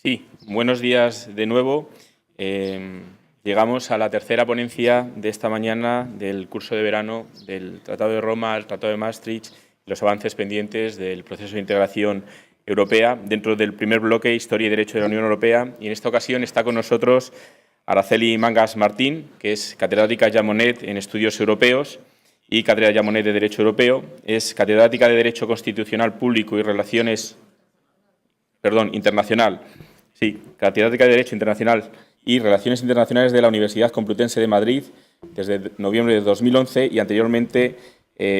Sí, buenos días de nuevo. Llegamos a la tercera ponencia de esta mañana del curso de verano del Tratado de Roma, el Tratado de Maastricht y los avances pendientes del proceso de integración europea dentro del primer bloque Historia y Derecho de la Unión Europea. Y en esta ocasión está con nosotros Araceli Mangas Martín, que es catedrática Jean Monnet en Estudios Europeos y cátedra Jean Monnet de Derecho Europeo. Es catedrática de Derecho Constitucional Público y Internacional. Sí, catedrática de Derecho Internacional y Relaciones Internacionales de la Universidad Complutense de Madrid desde noviembre de 2011 y anteriormente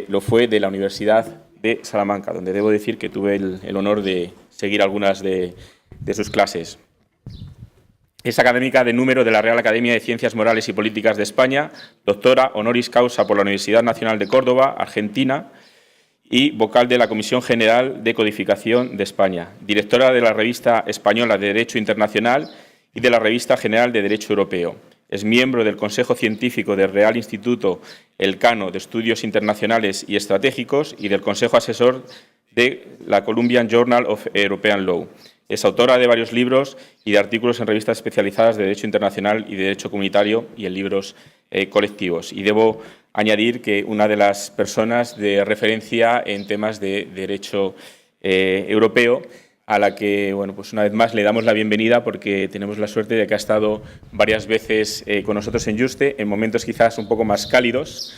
lo fue de la Universidad de Salamanca, donde debo decir que tuve el honor de seguir algunas de sus clases. Es académica de número de la Real Academia de Ciencias Morales y Políticas de España, doctora honoris causa por la Universidad Nacional de Córdoba, Argentina, y vocal de la Comisión General de Codificación de España, directora de la Revista Española de Derecho Internacional y de la Revista General de Derecho Europeo. Es miembro del Consejo Científico del Real Instituto Elcano de Estudios Internacionales y Estratégicos y del Consejo Asesor de la Columbian Journal of European Law. Es autora de varios libros y de artículos en revistas especializadas de Derecho Internacional y de Derecho Comunitario y en libros colectivos. Y debo añadir que una de las personas de referencia en temas de derecho europeo, a la que, bueno, pues una vez más le damos la bienvenida porque tenemos la suerte de que ha estado varias veces con nosotros en Juste, en momentos quizás un poco más cálidos,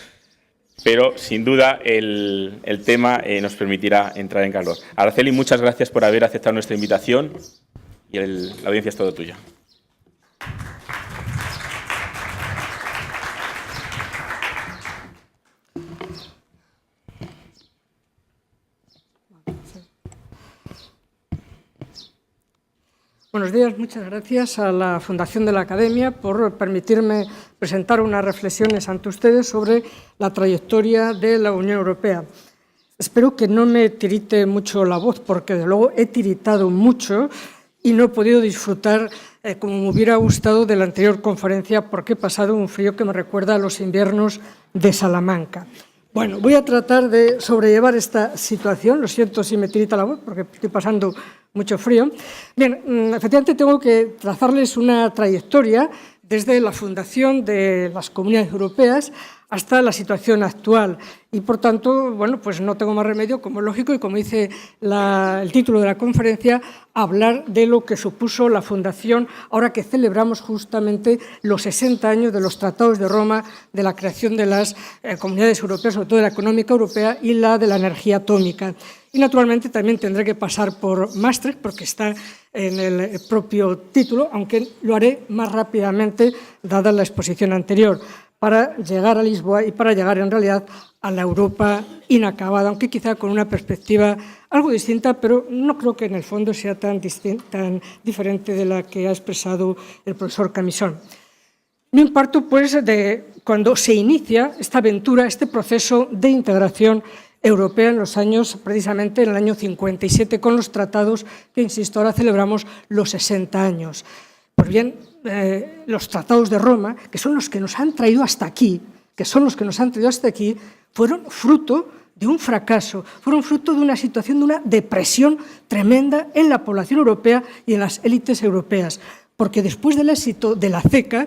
pero sin duda el tema nos permitirá entrar en calor. Araceli, muchas gracias por haber aceptado nuestra invitación y la audiencia es todo tuya. Buenos días, muchas gracias a la Fundación de la Academia por permitirme presentar unas reflexiones ante ustedes sobre la trayectoria de la Unión Europea. Espero que no me tirite mucho la voz, porque desde luego he tiritado mucho y no he podido disfrutar como me hubiera gustado de la anterior conferencia, porque he pasado un frío que me recuerda a los inviernos de Salamanca. Bueno, voy a tratar de sobrellevar esta situación. Lo siento si me tirita la voz, porque estoy pasando mucho frío. Bien, efectivamente tengo que trazarles una trayectoria desde la fundación de las Comunidades Europeas hasta la situación actual. Y, por tanto, bueno, pues no tengo más remedio, como es lógico, y como dice el título de la conferencia, hablar de lo que supuso la fundación, ahora que celebramos justamente los 60 años de los Tratados de Roma, de la creación de las Comunidades Europeas, sobre todo de la económica europea y la de la energía atómica. Y, naturalmente, también tendré que pasar por Maastricht, porque está en el propio título, aunque lo haré más rápidamente, dada la exposición anterior, para llegar a Lisboa y para llegar, en realidad, a la Europa inacabada, aunque quizá con una perspectiva algo distinta, pero no creo que en el fondo sea tan diferente de la que ha expresado el profesor Camisón. Me imparto, pues, de cuando se inicia esta aventura, este proceso de integración europea en los años, precisamente en el año 57, con los tratados que, insisto, ahora celebramos los 60 años. Pues bien, los tratados de Roma, que son los que nos han traído hasta aquí, fueron fruto de un fracaso, fueron fruto de una situación, de una depresión tremenda en la población europea y en las élites europeas. Porque después del éxito de la CECA,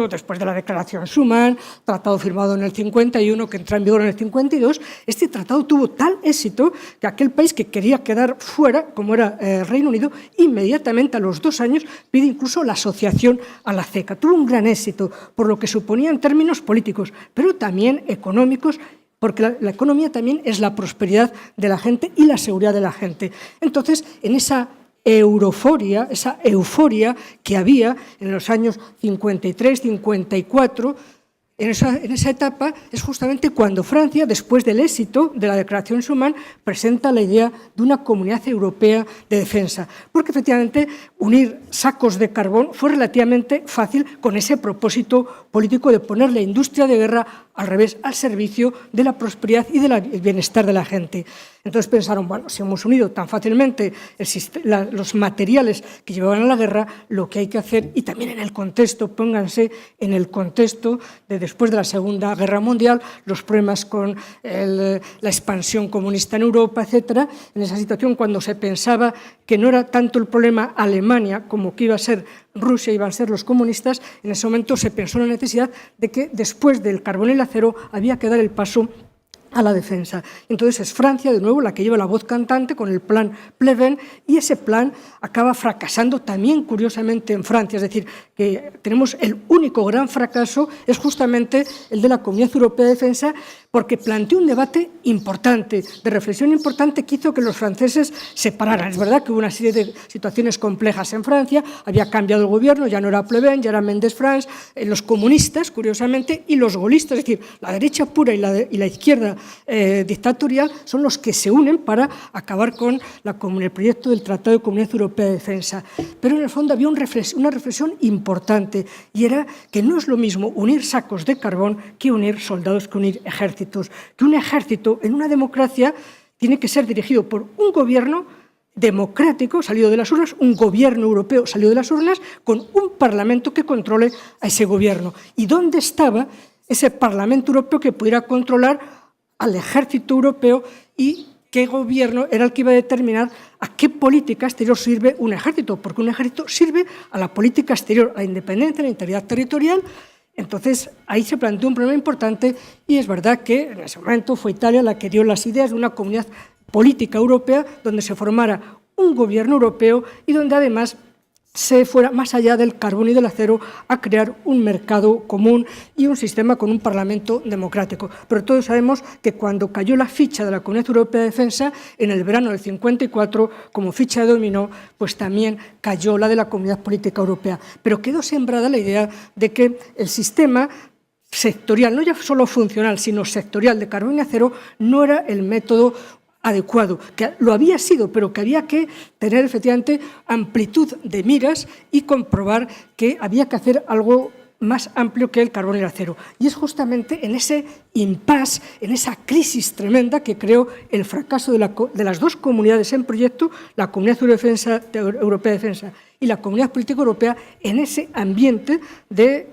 después de la Declaración Schuman, tratado firmado en el 51, que entra en vigor en el 52, este tratado tuvo tal éxito que aquel país que quería quedar fuera, como era el Reino Unido, inmediatamente a los 2 años pide incluso la asociación a la CECA. Tuvo un gran éxito, por lo que suponía en términos políticos, pero también económicos, porque la economía también es la prosperidad de la gente y la seguridad de la gente. Entonces, en esa euforia que había en los años 53, 54, en esa etapa es justamente cuando Francia, después del éxito de la Declaración Schuman, presenta la idea de una comunidad europea de defensa, porque efectivamente unir sacos de carbón fue relativamente fácil con ese propósito político de poner la industria de guerra al revés, al servicio de la prosperidad y del bienestar de la gente. Entonces pensaron, bueno, si hemos unido tan fácilmente los materiales que llevaban a la guerra, lo que hay que hacer, y también en el contexto, pónganse en el contexto de después de la Segunda Guerra Mundial, los problemas con la expansión comunista en Europa, etcétera. En esa situación, cuando se pensaba que no era tanto el problema Alemania como que iba a ser Rusia, iban a ser los comunistas, en ese momento se pensó en la necesidad de que después del carbón y el acero había que dar el paso a la defensa. Entonces es Francia, de nuevo, la que lleva la voz cantante con el plan Pleven, y ese plan acaba fracasando también, curiosamente, en Francia. Es decir, que tenemos el único gran fracaso, es justamente el de la Comunidad Europea de Defensa, porque planteó un debate importante, de reflexión importante, que hizo que los franceses se pararan. Es verdad que hubo una serie de situaciones complejas en Francia, había cambiado el gobierno, ya no era Pleven, ya era Mendes France, los comunistas, curiosamente, y los gaullistas, es decir, la derecha pura y la izquierda dictatorial son los que se unen para acabar con el proyecto del Tratado de Comunidad Europea de Defensa. Pero en el fondo había una reflexión importante, y era que no es lo mismo unir sacos de carbón que unir soldados, que unir ejércitos. Que un ejército en una democracia tiene que ser dirigido por un gobierno democrático salido de las urnas, un gobierno europeo salido de las urnas, con un parlamento que controle a ese gobierno. ¿Y dónde estaba ese parlamento europeo que pudiera controlar al ejército europeo, y qué gobierno era el que iba a determinar a qué política exterior sirve un ejército? Porque un ejército sirve a la política exterior, a la independencia, a la integridad territorial. Entonces, ahí se planteó un problema importante, y es verdad que en ese momento fue Italia la que dio las ideas de una comunidad política europea donde se formara un gobierno europeo y donde además se fuera más allá del carbón y del acero a crear un mercado común y un sistema con un parlamento democrático. Pero todos sabemos que cuando cayó la ficha de la Comunidad Europea de Defensa, en el verano del 54, como ficha de dominó, pues también cayó la de la Comunidad Política Europea. Pero quedó sembrada la idea de que el sistema sectorial, no ya solo funcional, sino sectorial de carbón y acero, no era el método adecuado, que lo había sido, pero que había que tener efectivamente amplitud de miras y comprobar que había que hacer algo más amplio que el carbón y el acero. Y es justamente en ese impasse, en esa crisis tremenda, que creó el fracaso de las dos comunidades en proyecto, la Comunidad Europea de Defensa y la Comunidad Política Europea, en ese ambiente de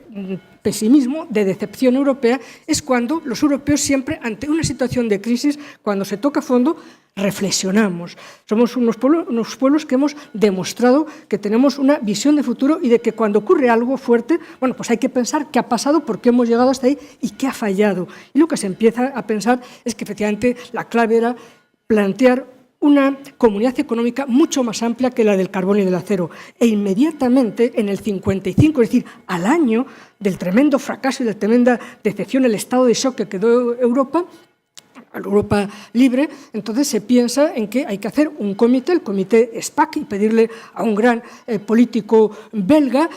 pesimismo, de decepción europea, es cuando los europeos siempre, ante una situación de crisis, cuando se toca a fondo, reflexionamos. Somos unos pueblos que hemos demostrado que tenemos una visión de futuro y de que cuando ocurre algo fuerte, bueno, pues hay que pensar qué ha pasado, por qué hemos llegado hasta ahí y qué ha fallado. Y lo que se empieza a pensar es que efectivamente la clave era plantear una comunidad económica mucho más amplia que la del carbón y del acero. E inmediatamente, en el 55, es decir, al año del tremendo fracaso y de la tremenda decepción, el estado de shock que quedó Europa libre, entonces se piensa en que hay que hacer un comité, el comité SPAC, y pedirle a un gran político belga,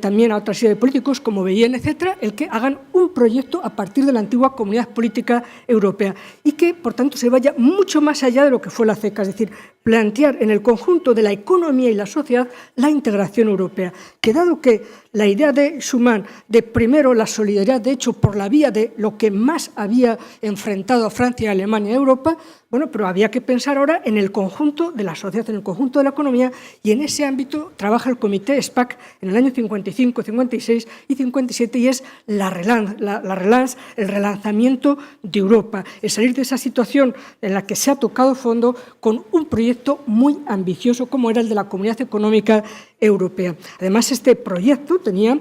también a otra serie de políticos como Beyen, etcétera, el que hagan un proyecto a partir de la antigua Comunidad Política Europea y que, por tanto, se vaya mucho más allá de lo que fue la CECA, es decir, plantear en el conjunto de la economía y la sociedad la integración europea. Que dado que la idea de Schuman de primero la solidaridad, de hecho, por la vía de lo que más había enfrentado a Francia, Alemania y Europa, bueno, pero había que pensar ahora en el conjunto de la sociedad, en el conjunto de la economía, y en ese ámbito trabaja el comité SPAC en el año 55, 56 y 57, y es la relance, el relanzamiento de Europa, el salir de esa situación en la que se ha tocado fondo con un proyecto muy ambicioso como era el de la Comunidad Económica Europea. Además, este proyecto tenía,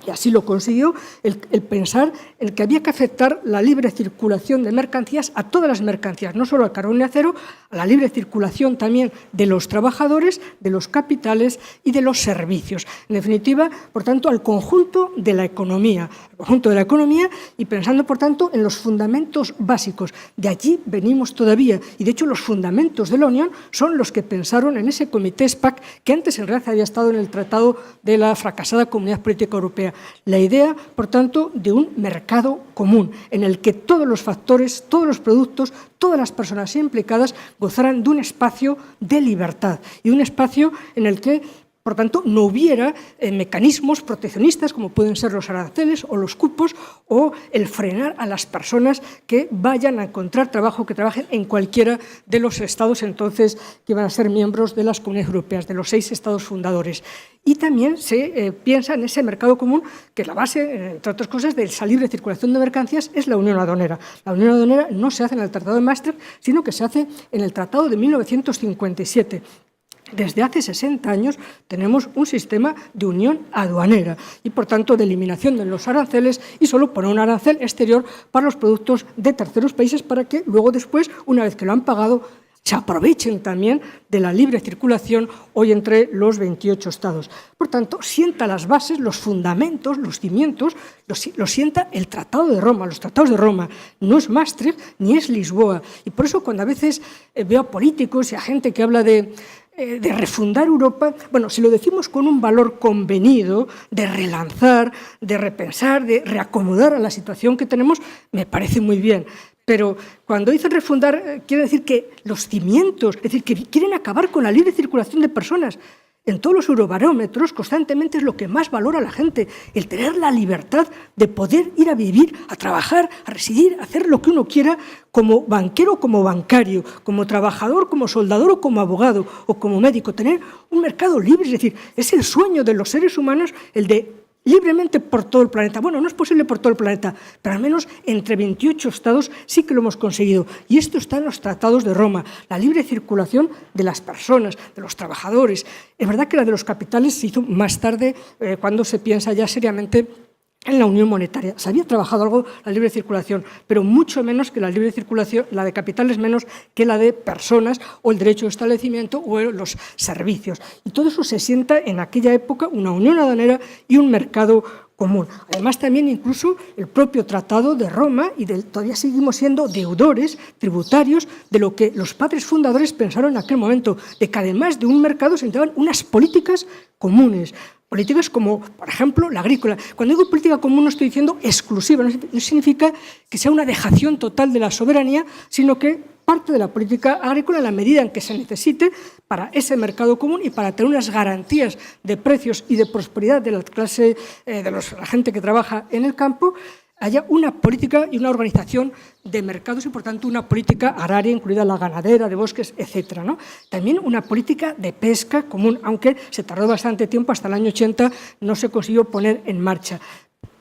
y así lo consiguió, el pensar en que había que aceptar la libre circulación de mercancías a todas las mercancías, no solo al carbón y acero, a la libre circulación también de los trabajadores, de los capitales y de los servicios. En definitiva, por tanto, al conjunto de la economía, y pensando, por tanto, en los fundamentos básicos. De allí venimos todavía, y de hecho los fundamentos de la Unión son los que pensaron en ese comité SPAC, que antes en realidad había estado en el Tratado de la fracasada Comunidad Política Europea. La idea, por tanto, de un mercado común, en el que todos los factores, todos los productos, todas las personas implicadas gozaran de un espacio de libertad y un espacio en el que por tanto, no hubiera mecanismos proteccionistas como pueden ser los aranceles o los cupos o el frenar a las personas que vayan a encontrar trabajo, que trabajen en cualquiera de los estados entonces que iban a ser miembros de las comunidades europeas, de los 6 estados fundadores. Y también se piensa en ese mercado común, que la base, entre otras cosas, de esa libre circulación de mercancías es la Unión Aduanera. La Unión Aduanera no se hace en el Tratado de Maastricht, sino que se hace en el Tratado de 1957. Desde hace 60 años tenemos un sistema de unión aduanera y, por tanto, de eliminación de los aranceles y solo poner un arancel exterior para los productos de terceros países para que luego después, una vez que lo han pagado, se aprovechen también de la libre circulación hoy entre los 28 estados. Por tanto, sienta las bases, los fundamentos, los cimientos, los sienta el Tratado de Roma, los Tratados de Roma. No es Maastricht ni es Lisboa. Y por eso cuando a veces veo a políticos y a gente que habla de refundar Europa, bueno, si lo decimos con un valor convenido, de relanzar, de repensar, de reacomodar a la situación que tenemos, me parece muy bien. Pero cuando dicen refundar, quiere decir que los cimientos, es decir, que quieren acabar con la libre circulación de personas. En todos los eurobarómetros constantemente es lo que más valora la gente, el tener la libertad de poder ir a vivir, a trabajar, a residir, a hacer lo que uno quiera como banquero o como bancario, como trabajador, como soldador o como abogado o como médico. Tener un mercado libre, es decir, es el sueño de los seres humanos el de libremente por todo el planeta. Bueno, no es posible por todo el planeta, pero al menos entre 28 estados sí que lo hemos conseguido. Y esto está en los tratados de Roma, la libre circulación de las personas, de los trabajadores. Es verdad que la de los capitales se hizo más tarde, cuando se piensa ya seriamente en la unión monetaria. Se había trabajado algo la libre circulación, pero mucho menos que la libre circulación, la de capitales menos que la de personas o el derecho de establecimiento o los servicios. Y todo eso se sienta en aquella época una unión aduanera y un mercado común. Además, también incluso el propio Tratado de Roma, y todavía seguimos siendo deudores tributarios de lo que los padres fundadores pensaron en aquel momento, de que además de un mercado se necesitaban unas políticas comunes. Políticas como, por ejemplo, la agrícola. Cuando digo política común no estoy diciendo exclusiva, no significa que sea una dejación total de la soberanía, sino que parte de la política agrícola en la medida en que se necesite para ese mercado común y para tener unas garantías de precios y de prosperidad de la clase, la gente que trabaja en el campo, haya una política y una organización de mercados y, por tanto, una política agraria, incluida la ganadera, de bosques, etcétera, ¿no? También una política de pesca común, aunque se tardó bastante tiempo, hasta el año 80 no se consiguió poner en marcha.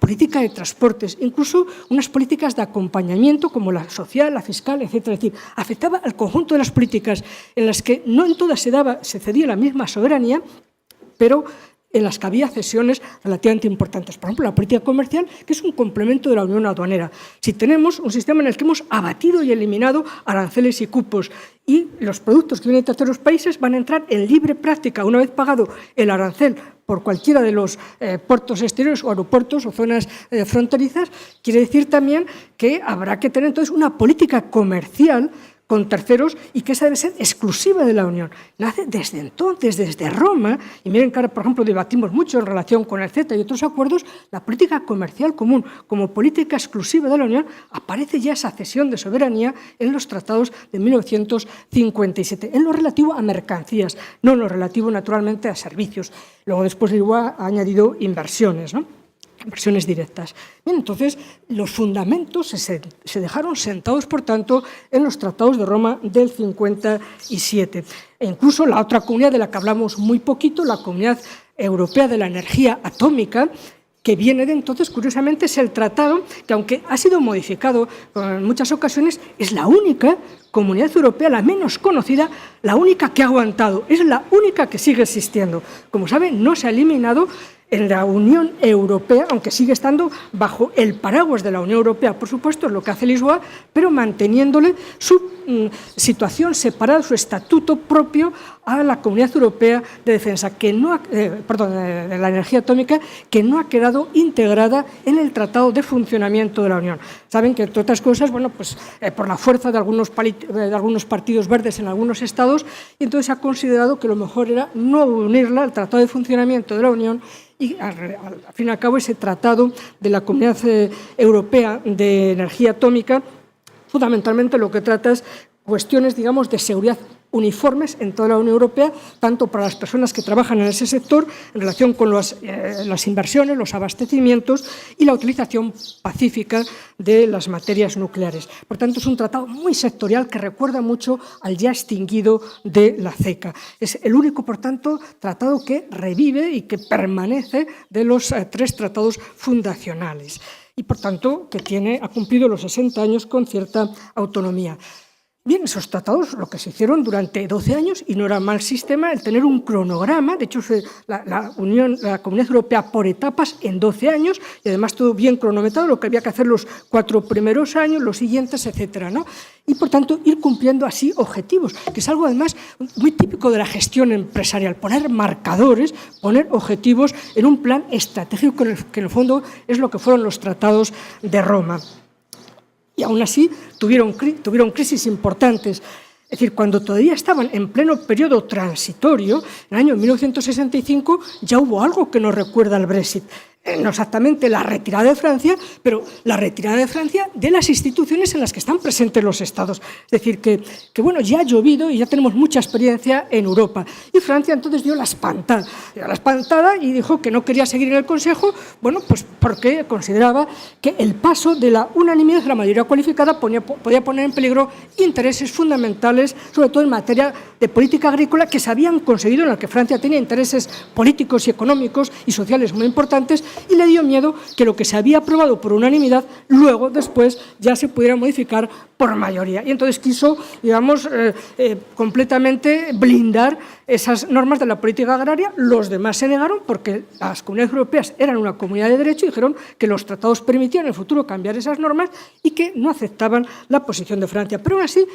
Política de transportes, incluso unas políticas de acompañamiento como la social, la fiscal, etcétera. Es decir, afectaba al conjunto de las políticas en las que no en todas se cedía la misma soberanía, pero en las que había cesiones relativamente importantes. Por ejemplo, la política comercial, que es un complemento de la unión aduanera. Si tenemos un sistema en el que hemos abatido y eliminado aranceles y cupos y los productos que vienen de terceros países van a entrar en libre práctica una vez pagado el arancel por cualquiera de los puertos exteriores o aeropuertos o zonas fronterizas, quiere decir también que habrá que tener entonces una política comercial con terceros y que esa debe ser exclusiva de la Unión. Nace desde entonces, desde Roma, y miren que ahora, por ejemplo, debatimos mucho en relación con el CETA y otros acuerdos, la política comercial común como política exclusiva de la Unión, aparece ya esa cesión de soberanía en los tratados de 1957, en lo relativo a mercancías, no en lo relativo naturalmente a servicios. Luego después Lisboa ha añadido inversiones, ¿no? Inversiones directas. Bien, entonces, los fundamentos se dejaron sentados, por tanto, en los tratados de Roma del 57. E incluso la otra comunidad de la que hablamos muy poquito, la Comunidad Europea de la Energía Atómica, que viene de entonces, curiosamente, es el tratado que, aunque ha sido modificado en muchas ocasiones, es la única comunidad europea, la menos conocida, la única que ha aguantado, es la única que sigue existiendo. Como saben, no se ha eliminado en la Unión Europea, aunque sigue estando bajo el paraguas de la Unión Europea, por supuesto, es lo que hace Lisboa, pero manteniéndole su situación separada, su estatuto propio a la Comunidad Europea de Defensa, de la Energía Atómica, que no ha quedado integrada en el Tratado de Funcionamiento de la Unión. Saben que, entre otras cosas, bueno, pues, por la fuerza de algunos partidos verdes en algunos estados, y entonces se ha considerado que lo mejor era no unirla al Tratado de Funcionamiento de la Unión y, al fin y al cabo, ese tratado de la Comunidad Europea de Energía Atómica, fundamentalmente lo que trata es cuestiones, digamos, de seguridad uniformes en toda la Unión Europea, tanto para las personas que trabajan en ese sector en relación con las inversiones, los abastecimientos y la utilización pacífica de las materias nucleares. Por tanto, es un tratado muy sectorial que recuerda mucho al ya extinguido de la CECA. Es el único, por tanto, tratado que revive y que permanece de los 3 tratados fundacionales y, por tanto, que ha cumplido los 60 años con cierta autonomía. Bien, esos tratados lo que se hicieron durante 12 años y no era mal sistema el tener un cronograma, de hecho la Comunidad Europea por etapas en 12 años y además todo bien cronometrado, lo que había que hacer los 4 primeros años, los siguientes, etcétera, ¿no? Y por tanto ir cumpliendo así objetivos, que es algo además muy típico de la gestión empresarial, poner marcadores, poner objetivos en un plan estratégico que en el fondo es lo que fueron los tratados de Roma. Y aún así tuvieron crisis importantes. Es decir, cuando todavía estaban en pleno periodo transitorio, en el año 1965 ya hubo algo que nos recuerda al Brexit. No exactamente la retirada de Francia, pero la retirada de Francia de las instituciones en las que están presentes los Estados. Es decir, que bueno, ya ha llovido y ya tenemos mucha experiencia en Europa. Y Francia entonces dio la espantada y dijo que no quería seguir en el Consejo, bueno, pues porque consideraba que el paso de la unanimidad de la mayoría cualificada podía poner en peligro intereses fundamentales, sobre todo en materia de política agrícola, que se habían conseguido, en la que Francia tenía intereses políticos y económicos y sociales muy importantes, y le dio miedo que lo que se había aprobado por unanimidad luego, después, ya se pudiera modificar por mayoría. Y entonces quiso, digamos, completamente blindar esas normas de la política agraria. Los demás se negaron porque las comunidades europeas eran una comunidad de derecho y dijeron que los tratados permitían en el futuro cambiar esas normas y que no aceptaban la posición de Francia. Pero aún así,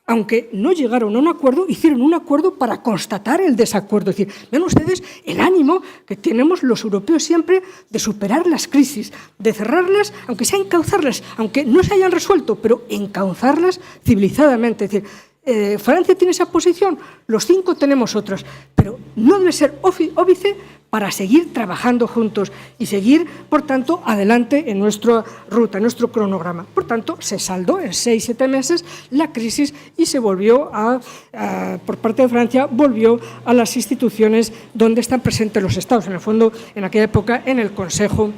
aunque no llegaron a un acuerdo, hicieron un acuerdo para constatar el desacuerdo. Es decir, ven ustedes el ánimo que tenemos los europeos siempre de superar las crisis, de cerrarlas, aunque sea encauzarlas, aunque no se hayan resuelto, pero encauzarlas civilizadamente. Es decir, Francia tiene esa posición, los 5 tenemos otras, pero no debe ser óbice para seguir trabajando juntos y seguir, por tanto, adelante en nuestra ruta, en nuestro cronograma. Por tanto, se saldó en 6-7 meses la crisis y se volvió por parte de Francia, volvió a las instituciones donde están presentes los Estados, en el fondo, en aquella época, en el Consejo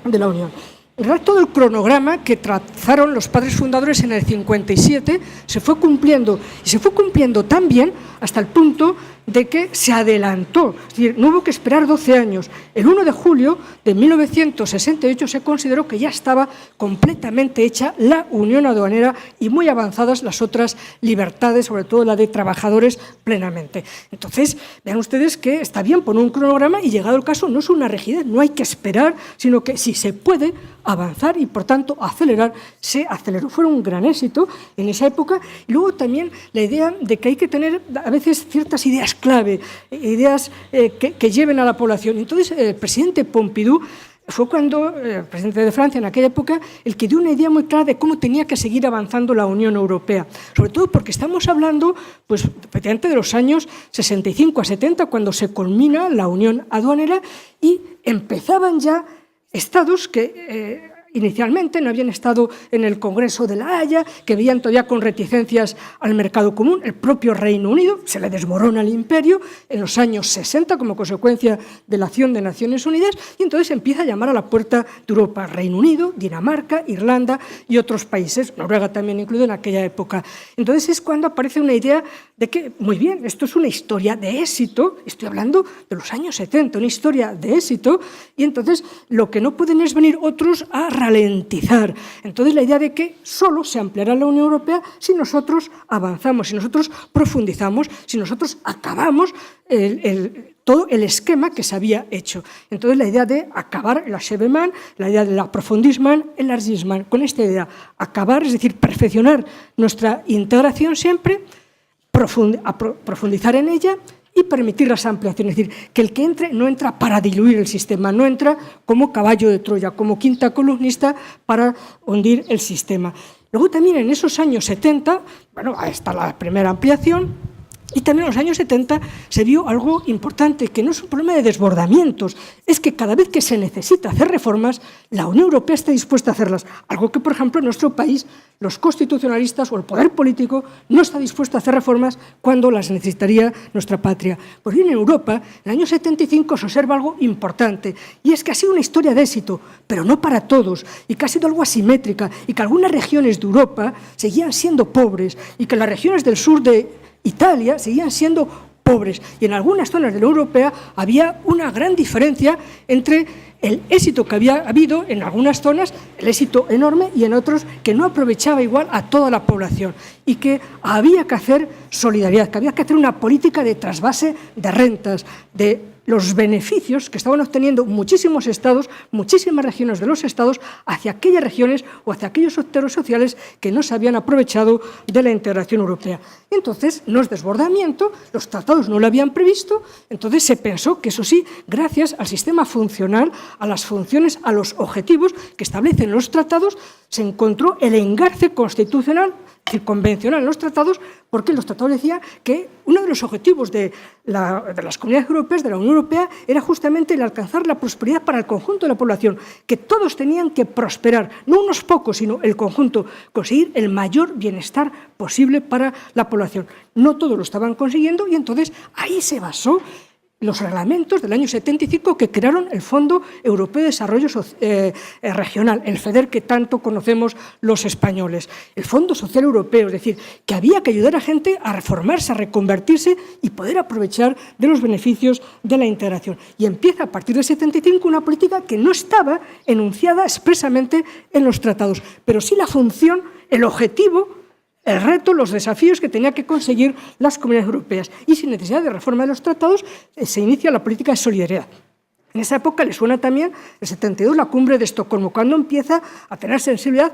de la Unión. En realidad, todo el cronograma que trazaron los padres fundadores en el 57 se fue cumpliendo, y se fue cumpliendo tan bien hasta el punto de que se adelantó, es decir, no hubo que esperar 12 años. El 1 de julio de 1968 se consideró que ya estaba completamente hecha la unión aduanera y muy avanzadas las otras libertades, sobre todo la de trabajadores, plenamente. Entonces, vean ustedes que está bien poner un cronograma y, llegado el caso, no es una rigidez, no hay que esperar, sino que si se puede avanzar y, por tanto, acelerar, se aceleró. Fue un gran éxito en esa época. Y luego también la idea de que hay que tener a veces ciertas ideas clave, ideas que lleven a la población. Entonces, el presidente Pompidou fue cuando, el presidente de Francia en aquella época, el que dio una idea muy clara de cómo tenía que seguir avanzando la Unión Europea. Sobre todo porque estamos hablando, pues, efectivamente, de los años 65 a 70, cuando se culmina la Unión Aduanera y empezaban ya estados que inicialmente no habían estado en el Congreso de la Haya, que veían todavía con reticencias al mercado común. El propio Reino Unido se le desmorona el imperio en los años 60 como consecuencia de la acción de Naciones Unidas, y entonces empieza a llamar a la puerta de Europa Reino Unido, Dinamarca, Irlanda y otros países, Noruega también incluido en aquella época. Entonces es cuando aparece una idea de que, muy bien, esto es una historia de éxito, estoy hablando de los años 70, una historia de éxito, y entonces lo que no pueden es venir otros a ralentizar. Entonces la idea de que solo se ampliará la Unión Europea si nosotros avanzamos, si nosotros profundizamos, si nosotros acabamos todo el esquema que se había hecho. Entonces la idea de acabar el achèvement, la idea del aprofundissement, el élargissement, con esta idea, acabar, es decir, perfeccionar nuestra integración siempre, profundizar en ella y permitir las ampliaciones. Es decir, que el que entre no entra para diluir el sistema, no entra como caballo de Troya, como quinta columnista para hundir el sistema. Luego también en esos años 70, bueno, ahí está la primera ampliación, Y también en los años 70 se vio algo importante, que no es un problema de desbordamientos, es que cada vez que se necesita hacer reformas, la Unión Europea está dispuesta a hacerlas. Algo que, por ejemplo, en nuestro país, los constitucionalistas o el poder político no está dispuesto a hacer reformas cuando las necesitaría nuestra patria. Pues bien, en Europa, en el año 75 se observa algo importante, y es que ha sido una historia de éxito, pero no para todos, y que ha sido algo asimétrica, y que algunas regiones de Europa seguían siendo pobres, y que las regiones del sur de Italia seguían siendo pobres, y en algunas zonas de la Unión Europea había una gran diferencia entre el éxito que había habido en algunas zonas, el éxito enorme, y en otros que no aprovechaba igual a toda la población, y que había que hacer solidaridad, que había que hacer una política de trasvase de rentas, de los beneficios que estaban obteniendo muchísimos estados, muchísimas regiones de los estados, hacia aquellas regiones o hacia aquellos sectores sociales que no se habían aprovechado de la integración europea. Y entonces, no es desbordamiento, los tratados no lo habían previsto, entonces se pensó que eso sí, gracias al sistema funcional, a las funciones, a los objetivos que establecen los tratados, se encontró el engarce constitucional y convencional en los tratados, porque los tratados decían que uno de los objetivos de las comunidades europeas, de la Unión Europea, era justamente el alcanzar la prosperidad para el conjunto de la población, que todos tenían que prosperar, no unos pocos, sino el conjunto, conseguir el mayor bienestar posible para la población. No todos lo estaban consiguiendo, y entonces ahí se basó los reglamentos del año 75 que crearon el Fondo Europeo de Desarrollo Regional, el FEDER que tanto conocemos los españoles, el Fondo Social Europeo, es decir, que había que ayudar a gente a reformarse, a reconvertirse y poder aprovechar de los beneficios de la integración. Y empieza a partir del 75 una política que no estaba enunciada expresamente en los tratados, pero sí la función, el objetivo, el reto, los desafíos que tenía que conseguir las comunidades europeas. Y sin necesidad de reforma de los tratados, se inicia la política de solidaridad. En esa época le suena también, el 72, la cumbre de Estocolmo, cuando empieza a tener sensibilidad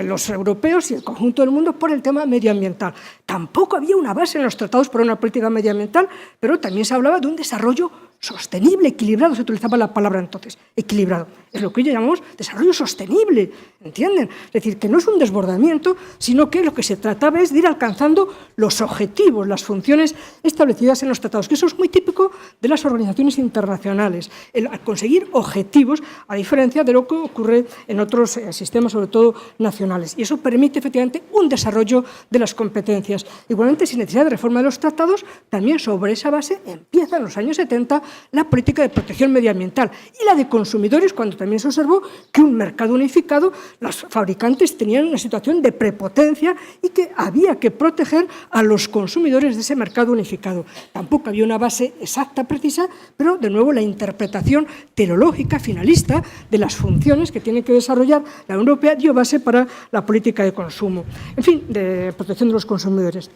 los europeos y el conjunto del mundo por el tema medioambiental. Tampoco había una base en los tratados para una política medioambiental, pero también se hablaba de un desarrollo sostenible, equilibrado, se utilizaba la palabra entonces, equilibrado. Es lo que hoy llamamos desarrollo sostenible, ¿entienden? Es decir, que no es un desbordamiento, sino que lo que se trataba es de ir alcanzando los objetivos, las funciones establecidas en los tratados, que eso es muy típico de las organizaciones internacionales, el conseguir objetivos, a diferencia de lo que ocurre en otros sistemas, sobre todo nacionales. Y eso permite, efectivamente, un desarrollo de las competencias. Igualmente, sin necesidad de reforma de los tratados, también sobre esa base empieza en los años 70 la política de protección medioambiental y la de consumidores, cuando también se observó que un mercado unificado, los fabricantes tenían una situación de prepotencia y que había que proteger a los consumidores de ese mercado unificado. Tampoco había una base exacta, precisa, pero de nuevo la interpretación teleológica, finalista, de las funciones que tiene que desarrollar la Unión Europea dio base para la política de consumo, en fin, de protección de los consumidores.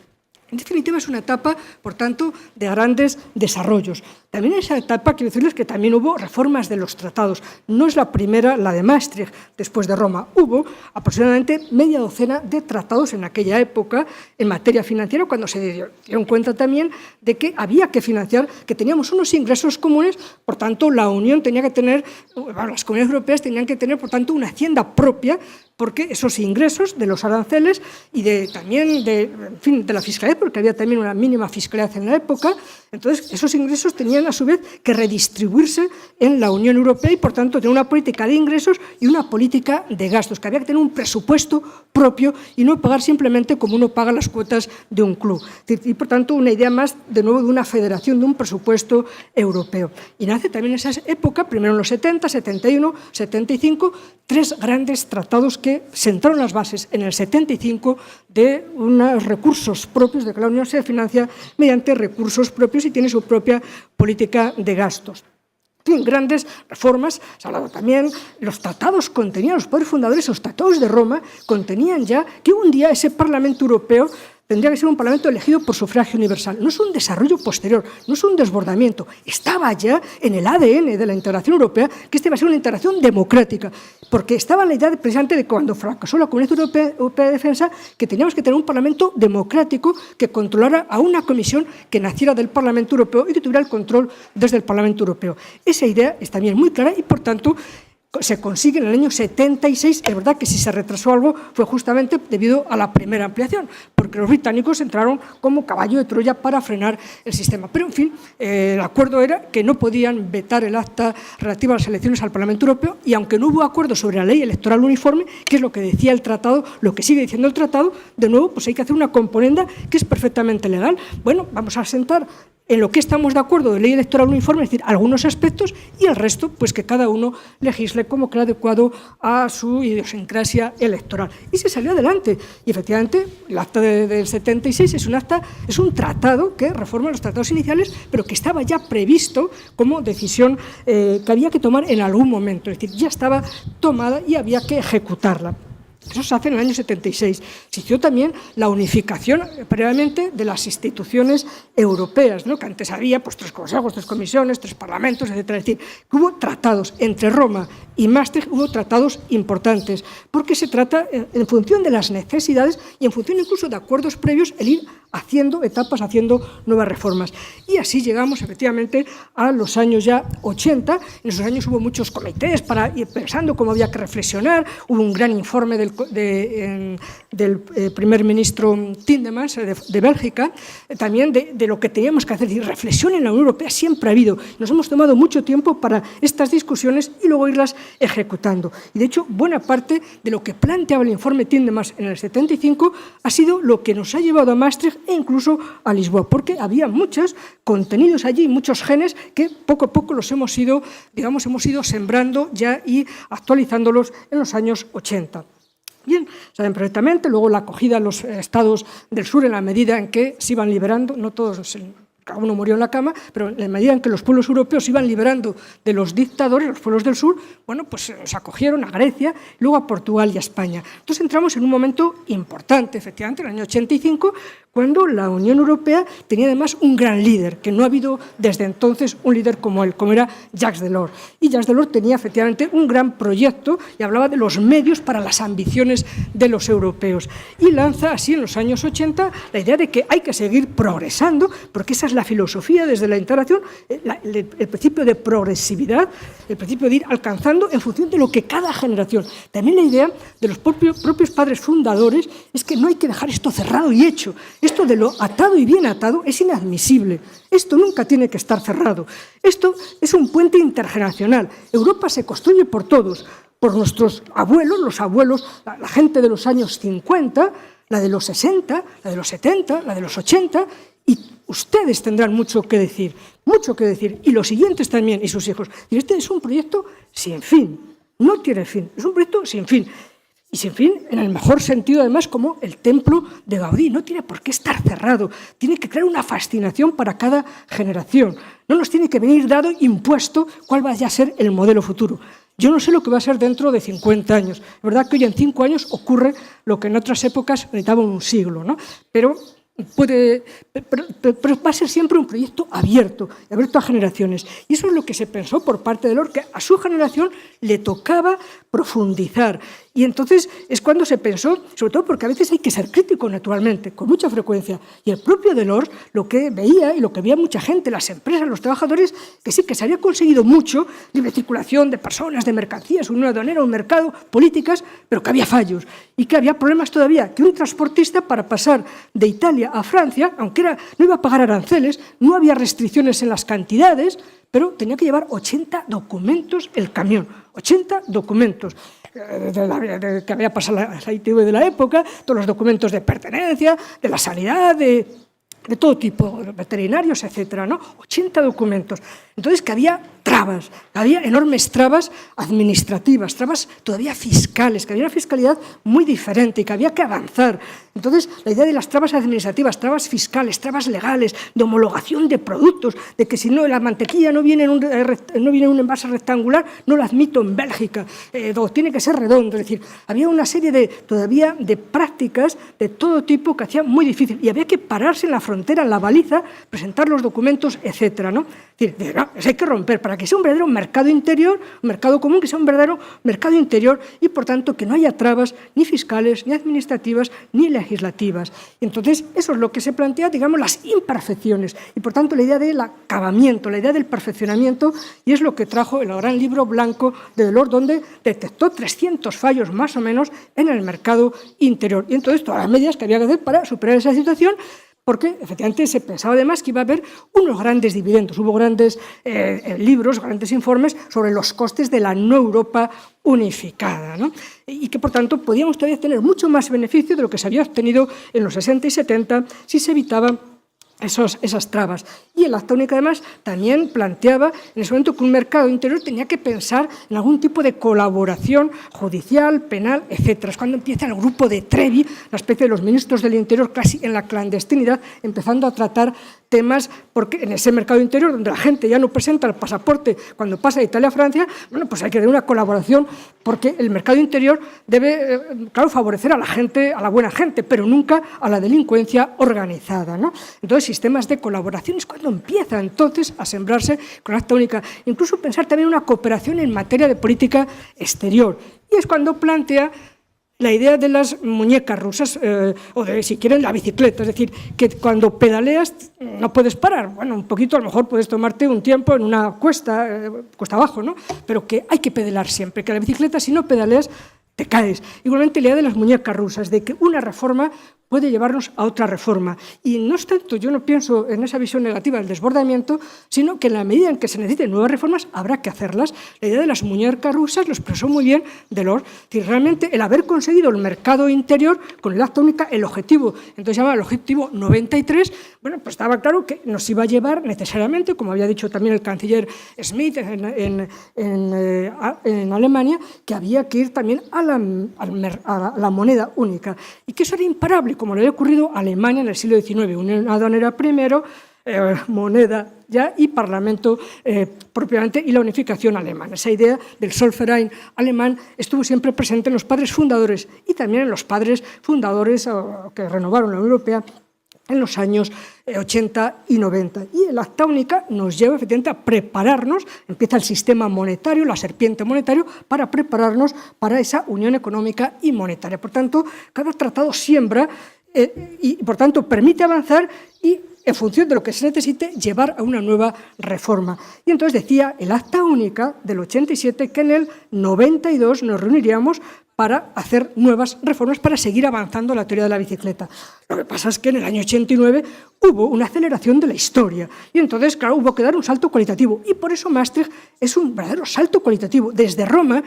En definitiva, es una etapa, por tanto, de grandes desarrollos. También en esa etapa, quiero decirles que también hubo reformas de los tratados. No es la primera, la de Maastricht, después de Roma. Hubo aproximadamente media docena de tratados en aquella época en materia financiera, cuando se dieron cuenta también de que había que financiar, que teníamos unos ingresos comunes, por tanto, la Unión tenía que tener, las comunidades europeas tenían que tener, por tanto, una hacienda propia, porque esos ingresos de los aranceles y también de la fiscalidad, porque había también una mínima fiscalidad en la época, entonces esos ingresos tenían a su vez que redistribuirse en la Unión Europea y por tanto tener una política de ingresos y una política de gastos, que había que tener un presupuesto propio y no pagar simplemente como uno paga las cuotas de un club. Y por tanto una idea más de nuevo de una federación, de un presupuesto europeo. Y nace también en esa época, primero en los 70, 71, 75, tres grandes tratados que sentaron las bases en el 75 de unos recursos propios, de que la Unión se financia mediante recursos propios y tiene su propia política de gastos. En grandes reformas, se ha hablado también, los tratados contenían, los poderes fundadores, los tratados de Roma, contenían ya que un día ese Parlamento Europeo tendría que ser un Parlamento elegido por sufragio universal. No es un desarrollo posterior, no es un desbordamiento. Estaba ya en el ADN de la integración europea que este iba a ser una integración democrática, porque estaba la idea precisamente de cuando fracasó la Comunidad Europea de Defensa que teníamos que tener un Parlamento democrático que controlara a una comisión que naciera del Parlamento Europeo y que tuviera el control desde el Parlamento Europeo. Esa idea es también muy clara y, por tanto, se consigue en el año 76. Es verdad que si se retrasó algo fue justamente debido a la primera ampliación, porque los británicos entraron como caballo de Troya para frenar el sistema. Pero, en fin, el acuerdo era que no podían vetar el acta relativa a las elecciones al Parlamento Europeo, y aunque no hubo acuerdo sobre la ley electoral uniforme, que es lo que decía el tratado, lo que sigue diciendo el tratado, de nuevo pues hay que hacer una componenda que es perfectamente legal. Bueno, vamos a sentar en lo que estamos de acuerdo de ley electoral uniforme, es decir, algunos aspectos, y el resto, pues que cada uno legisle como crea adecuado a su idiosincrasia electoral. Y se salió adelante. Y efectivamente, el acta del 76 es un tratado que reforma los tratados iniciales, pero que estaba ya previsto como decisión que había que tomar en algún momento. Es decir, ya estaba tomada y había que ejecutarla. Eso se hace en el año 76. Se hizo también la unificación previamente de las instituciones europeas, ¿no? Que antes había pues 3 consejos, 3 comisiones, 3 parlamentos, etcétera. Es decir, que hubo tratados entre Roma y Maastricht, hubo tratados importantes, porque se trata en función de las necesidades y en función incluso de acuerdos previos, el ir haciendo etapas, haciendo nuevas reformas. Y así llegamos efectivamente a los años ya 80. En esos años hubo muchos comités para ir pensando cómo había que reflexionar. Hubo un gran informe del primer ministro Tindemans de Bélgica, también de lo que teníamos que hacer. Y reflexión en la Unión Europea siempre ha habido. Nos hemos tomado mucho tiempo para estas discusiones y luego irlas ejecutando. Y de hecho, buena parte de lo que planteaba el informe Tindemans en el 75 ha sido lo que nos ha llevado a Maastricht e incluso a Lisboa, porque había muchos contenidos allí, muchos genes que poco a poco los hemos ido sembrando ya y actualizándolos en los años 80. Bien, saben perfectamente, luego la acogida a los estados del sur en la medida en que se iban liberando, no todos, cada uno murió en la cama, pero en la medida en que los pueblos europeos se iban liberando de los dictadores, los pueblos del sur, bueno, pues se acogieron a Grecia, luego a Portugal y a España. Entonces entramos en un momento importante, efectivamente, en el año 85, cuando la Unión Europea tenía además un gran líder, que no ha habido desde entonces un líder como él, como era Jacques Delors. Y Jacques Delors tenía efectivamente un gran proyecto y hablaba de los medios para las ambiciones de los europeos. Y lanza así en los años 80 la idea de que hay que seguir progresando, porque esa es la filosofía desde la integración, el principio de progresividad, el principio de ir alcanzando en función de lo que cada generación. También la idea de los propios padres fundadores es que no hay que dejar esto cerrado y hecho. Esto de lo atado y bien atado es inadmisible. Esto nunca tiene que estar cerrado. Esto es un puente intergeneracional. Europa se construye por todos, por nuestros abuelos, los abuelos, la gente de los años 50, la de los 60, la de los 70, la de los 80, y ustedes tendrán mucho que decir, y los siguientes también, y sus hijos. Y este es un proyecto sin fin, no tiene fin, es un proyecto sin fin. Y sin fin, en el mejor sentido, además, como el templo de Gaudí. No tiene por qué estar cerrado. Tiene que crear una fascinación para cada generación. No nos tiene que venir dado, impuesto, cuál vaya a ser el modelo futuro. Yo no sé lo que va a ser dentro de 50 años. Es verdad que hoy en 5 años ocurre lo que en otras épocas necesitaba un siglo, ¿no? Pero va a ser siempre un proyecto abierto a generaciones. Y eso es lo que se pensó por parte de Delors, que a su generación le tocaba profundizar. Y entonces es cuando se pensó, sobre todo porque a veces hay que ser crítico, naturalmente, con mucha frecuencia. Y el propio Delors lo que veía, y lo que veía mucha gente, las empresas, los trabajadores, que sí, que se había conseguido mucho, libre circulación de personas, de mercancías, una aduanera, un mercado, políticas, pero que había fallos y que había problemas todavía, que un transportista para pasar de Italia a Francia, aunque no iba a pagar aranceles, no había restricciones en las cantidades, pero tenía que llevar 80 documentos el camión, 80 documentos. Que había pasado la ITV de la época, todos los documentos de pertenencia, de la sanidad, de todo tipo, veterinarios, etcétera, ¿no? 80 documentos. Entonces, que había trabas, que había enormes trabas administrativas, trabas todavía fiscales, que había una fiscalidad muy diferente y que había que avanzar. Entonces, la idea de las trabas administrativas, trabas fiscales, trabas legales, de homologación de productos, de que si no la mantequilla no viene en un envase rectangular, no la admito en Bélgica, o tiene que ser redondo. Es decir, había una serie todavía de prácticas de todo tipo que hacían muy difícil y había que pararse en la frontera, la baliza, presentar los documentos, etcétera, ¿no? Es decir, no, eso hay que romper para que sea un verdadero mercado interior, un mercado común, que sea un verdadero mercado interior y, por tanto, que no haya trabas ni fiscales, ni administrativas, ni legislativas. Y entonces, eso es lo que se plantea, digamos, las imperfecciones y, por tanto, la idea del acabamiento, la idea del perfeccionamiento, y es lo que trajo el gran libro blanco de Delors, donde detectó 300 fallos más o menos en el mercado interior. Y entonces, todas las medidas que había que hacer para superar esa situación, porque efectivamente se pensaba además que iba a haber unos grandes dividendos. Hubo grandes libros, grandes informes sobre los costes de la no Europa unificada, ¿no? Y que, por tanto, podíamos todavía tener mucho más beneficio de lo que se había obtenido en los 60 y 70 si se evitaban esas trabas. Y el Acta Única, además, también planteaba en ese momento que un mercado interior tenía que pensar en algún tipo de colaboración judicial, penal, etc. Es cuando empieza el grupo de Trevi, la especie de los ministros del Interior, casi en la clandestinidad, empezando a tratar temas, porque en ese mercado interior, donde la gente ya no presenta el pasaporte cuando pasa de Italia a Francia, bueno, pues hay que tener una colaboración, porque el mercado interior debe, claro, favorecer a la gente, a la buena gente, pero nunca a la delincuencia organizada, ¿no? Entonces, sistemas de colaboración es cuando empieza entonces a sembrarse con la Acta Única. Incluso pensar también una cooperación en materia de política exterior. Y es cuando plantea la idea de las muñecas rusas, o de, si quieren, la bicicleta. Es decir, que cuando pedaleas no puedes parar. Bueno, un poquito, a lo mejor puedes tomarte un tiempo en una cuesta abajo, ¿no? Pero que hay que pedalar siempre, que la bicicleta, si no pedaleas, te caes. Igualmente la idea de las muñecas rusas, de que una reforma puede llevarnos a otra reforma. Y no es tanto, yo no pienso en esa visión negativa del desbordamiento, sino que en la medida en que se necesiten nuevas reformas, habrá que hacerlas. La idea de las muñecas rusas lo expresó muy bien Delors. Es decir, realmente el haber conseguido el mercado interior con el Acta Única, el objetivo, entonces se llama el objetivo 93, bueno, pues estaba claro que nos iba a llevar necesariamente, como había dicho también el canciller Schmidt en Alemania, que había que ir también a la moneda única. Y que eso era imparable, como le había ocurrido a Alemania en el siglo XIX. Unión aduanera primero, moneda ya y parlamento propiamente, y la unificación alemana. Esa idea del Zollverein alemán estuvo siempre presente en los padres fundadores y también en los padres fundadores que renovaron la Unión Europea en los años 80 y 90. Y el Acta Única nos lleva efectivamente a prepararnos, empieza el sistema monetario, la serpiente monetario, para prepararnos para esa unión económica y monetaria. Por tanto, cada tratado siembra y, por tanto, permite avanzar y, en función de lo que se necesite, llevar a una nueva reforma. Y entonces decía el Acta Única del 87 que en el 92 nos reuniríamos para hacer nuevas reformas, para seguir avanzando la teoría de la bicicleta. Lo que pasa es que en el año 89 hubo una aceleración de la historia y entonces, claro, hubo que dar un salto cualitativo. Y por eso Maastricht es un verdadero salto cualitativo. Desde Roma,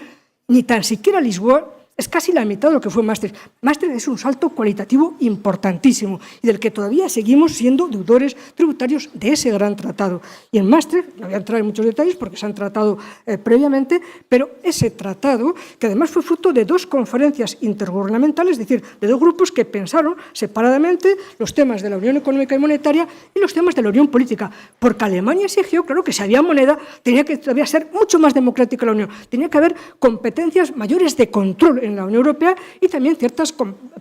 ni tan siquiera Lisboa, es casi la mitad de lo que fue Maastricht. Maastricht es un salto cualitativo importantísimo y del que todavía seguimos siendo deudores tributarios de ese gran tratado. Y en Maastricht, no voy a entrar en muchos detalles porque se han tratado previamente, pero ese tratado, que además fue fruto de 2 conferencias intergubernamentales, es decir, de 2 grupos que pensaron separadamente los temas de la Unión Económica y Monetaria y los temas de la Unión Política, porque Alemania exigió, claro, que si había moneda, tenía que todavía ser mucho más democrática la Unión, tenía que haber competencias mayores de control en la Unión Europea y también ciertas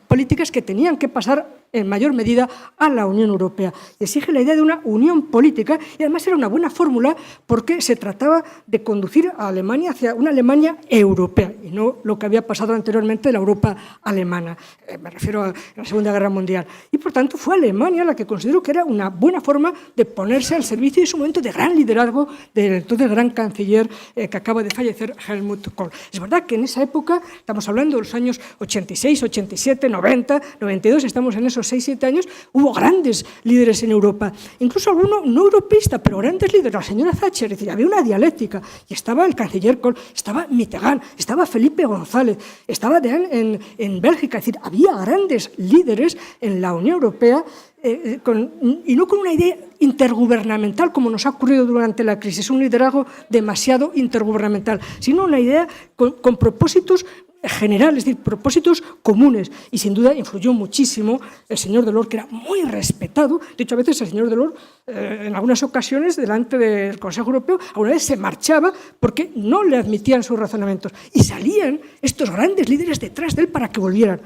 políticas que tenían que pasar en mayor medida a la Unión Europea. Y exige la idea de una unión política y además era una buena fórmula porque se trataba de conducir a Alemania hacia una Alemania europea y no lo que había pasado anteriormente de la Europa alemana. Me refiero a la Segunda Guerra Mundial. Y por tanto fue Alemania la que consideró que era una buena forma de ponerse al servicio de su momento de gran liderazgo del entonces gran canciller que acaba de fallecer, Helmut Kohl. Es verdad que en esa época, estamos hablando de los años 86, 87, 90, 92, estamos en esos 6-7 años, hubo grandes líderes en Europa, incluso alguno no europeísta, pero grandes líderes, la señora Thatcher, es decir, había una dialéctica, y estaba el canciller Kohl, estaba Mitterrand, estaba Felipe González, estaba en Bélgica, es decir, había grandes líderes en la Unión Europea y no con una idea intergubernamental como nos ha ocurrido durante la crisis, un liderazgo demasiado intergubernamental, sino una idea con propósitos general, es decir, propósitos comunes. Y sin duda influyó muchísimo el señor Delors, que era muy respetado. De hecho, a veces el señor Delors, en algunas ocasiones, delante del Consejo Europeo, alguna vez se marchaba porque no le admitían sus razonamientos. Y salían estos grandes líderes detrás de él para que volvieran.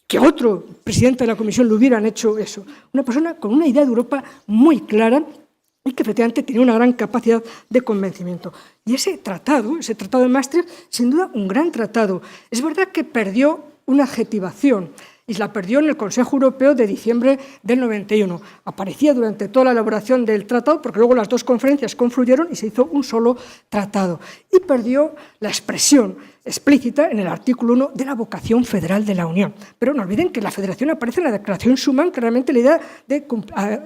que otro presidente de la Comisión le hubieran hecho eso. Una persona con una idea de Europa muy clara y que efectivamente tenía una gran capacidad de convencimiento. Y ese tratado de Maastricht, sin duda un gran tratado. Es verdad que perdió una adjetivación, y la perdió en el Consejo Europeo de diciembre del 91. Aparecía durante toda la elaboración del tratado, porque luego las dos conferencias confluyeron y se hizo un solo tratado. Y perdió la expresión explícita en el artículo 1 de la vocación federal de la Unión. Pero no olviden que la federación aparece en la Declaración Schuman, claramente la idea de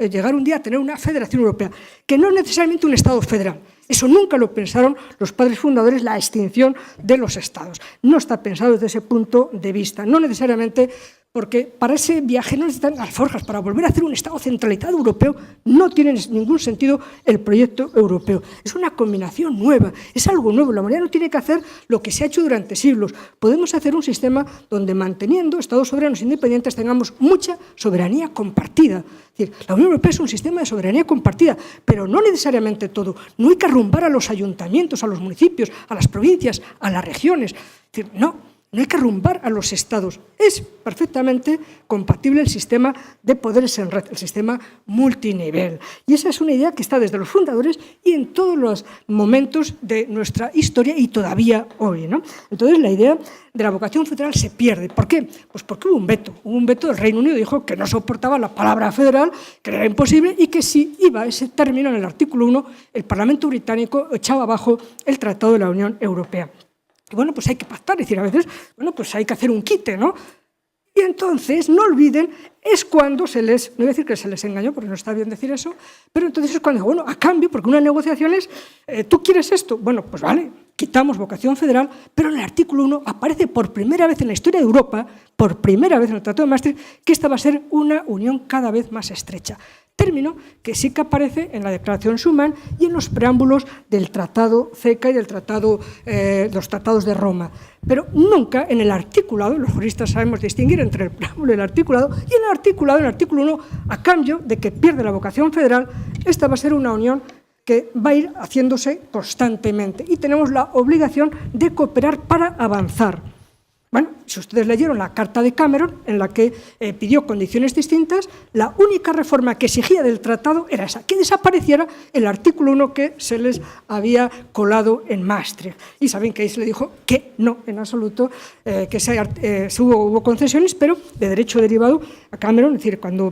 llegar un día a tener una federación europea, que no es necesariamente un Estado federal. Eso nunca lo pensaron los padres fundadores, la extinción de los Estados. No está pensado desde ese punto de vista, no necesariamente porque para ese viaje no necesitan alforjas. Para volver a hacer un Estado centralizado europeo no tiene ningún sentido el proyecto europeo. Es una combinación nueva, es algo nuevo. La humanidad no tiene que hacer lo que se ha hecho durante siglos. Podemos hacer un sistema donde, manteniendo Estados soberanos independientes, tengamos mucha soberanía compartida. Es decir, la Unión Europea es un sistema de soberanía compartida, pero no necesariamente todo. No hay que arrumbar a los ayuntamientos, a los municipios, a las provincias, a las regiones. Es decir, no hay que arrumbar a los Estados. Es perfectamente compatible el sistema de poderes en red, el sistema multinivel. Y esa es una idea que está desde los fundadores y en todos los momentos de nuestra historia y todavía hoy, ¿no? Entonces, la idea de la vocación federal se pierde. ¿Por qué? Pues porque hubo un veto. Hubo un veto del Reino Unido, dijo que no soportaba la palabra federal, que era imposible y que si iba ese término en el artículo 1, el Parlamento británico echaba abajo el Tratado de la Unión Europea. Y bueno, pues hay que pactar, es decir, a veces, bueno, pues hay que hacer un quite, ¿no? Y entonces, no olviden, es cuando se les, no voy a decir que se les engañó, porque no está bien decir eso, pero entonces es cuando, bueno, a cambio, porque una negociación es, ¿tú quieres esto? Bueno, pues vale, quitamos vocación federal, pero en el artículo 1 aparece por primera vez en la historia de Europa, por primera vez en el Tratado de Maastricht, que esta va a ser una unión cada vez más estrecha. Término que sí que aparece en la Declaración Schuman y en los preámbulos del Tratado CECA y del los tratados de Roma. Pero nunca en el articulado, los juristas sabemos distinguir entre el preámbulo y el articulado, y en el artículo 1, a cambio de que pierde la vocación federal, esta va a ser una unión que va a ir haciéndose constantemente y tenemos la obligación de cooperar para avanzar. Bueno, si ustedes leyeron la carta de Cameron, en la que pidió condiciones distintas, la única reforma que exigía del tratado era esa, que desapareciera el artículo 1 que se les había colado en Maastricht. Y saben que ahí se le dijo que no, en absoluto, que hubo concesiones, pero de derecho derivado a Cameron, es decir, cuando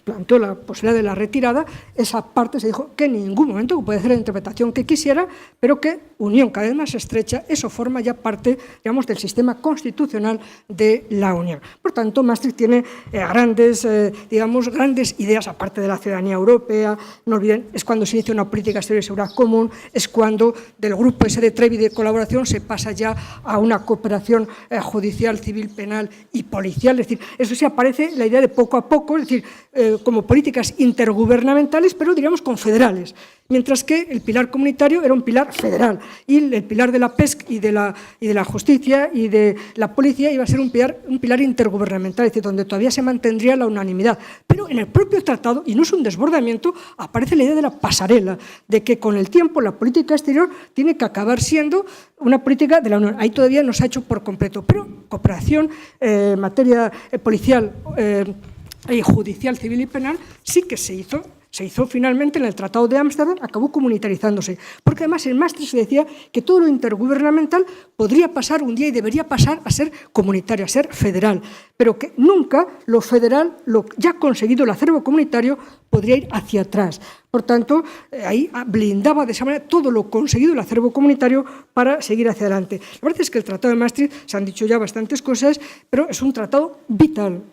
planteó la posibilidad de la retirada, esa parte se dijo que en ningún momento puede hacer la interpretación que quisiera, pero que unión cada vez más estrecha, eso forma ya parte, digamos, del sistema constitucional de la Unión. Por tanto, Maastricht tiene grandes ideas, aparte de la ciudadanía europea. No olviden, es cuando se inicia una política exterior y seguridad común, es cuando del grupo ese de Trevi de colaboración se pasa ya a una cooperación judicial, civil, penal y policial. Es decir, eso sí aparece la idea de poco a poco, es decir, como políticas intergubernamentales, pero diríamos confederales, mientras que el pilar comunitario era un pilar federal y el pilar de la PESC y de la justicia y de la policía iba a ser un pilar intergubernamental, es decir, donde todavía se mantendría la unanimidad. Pero en el propio tratado, y no es un desbordamiento, aparece la idea de la pasarela, de que con el tiempo la política exterior tiene que acabar siendo una política de la Unión. Ahí todavía no se ha hecho por completo, pero cooperación en materia policial, y judicial, civil y penal, sí que se hizo. Se hizo finalmente en el Tratado de Ámsterdam, acabó comunitarizándose. Porque además en Maastricht se decía que todo lo intergubernamental podría pasar un día y debería pasar a ser comunitario, a ser federal. Pero que nunca lo federal, lo ya conseguido, el acervo comunitario, podría ir hacia atrás. Por tanto, ahí blindaba de esa manera todo lo conseguido el acervo comunitario para seguir hacia adelante. La verdad es que el Tratado de Maastricht, se han dicho ya bastantes cosas, pero es un tratado vital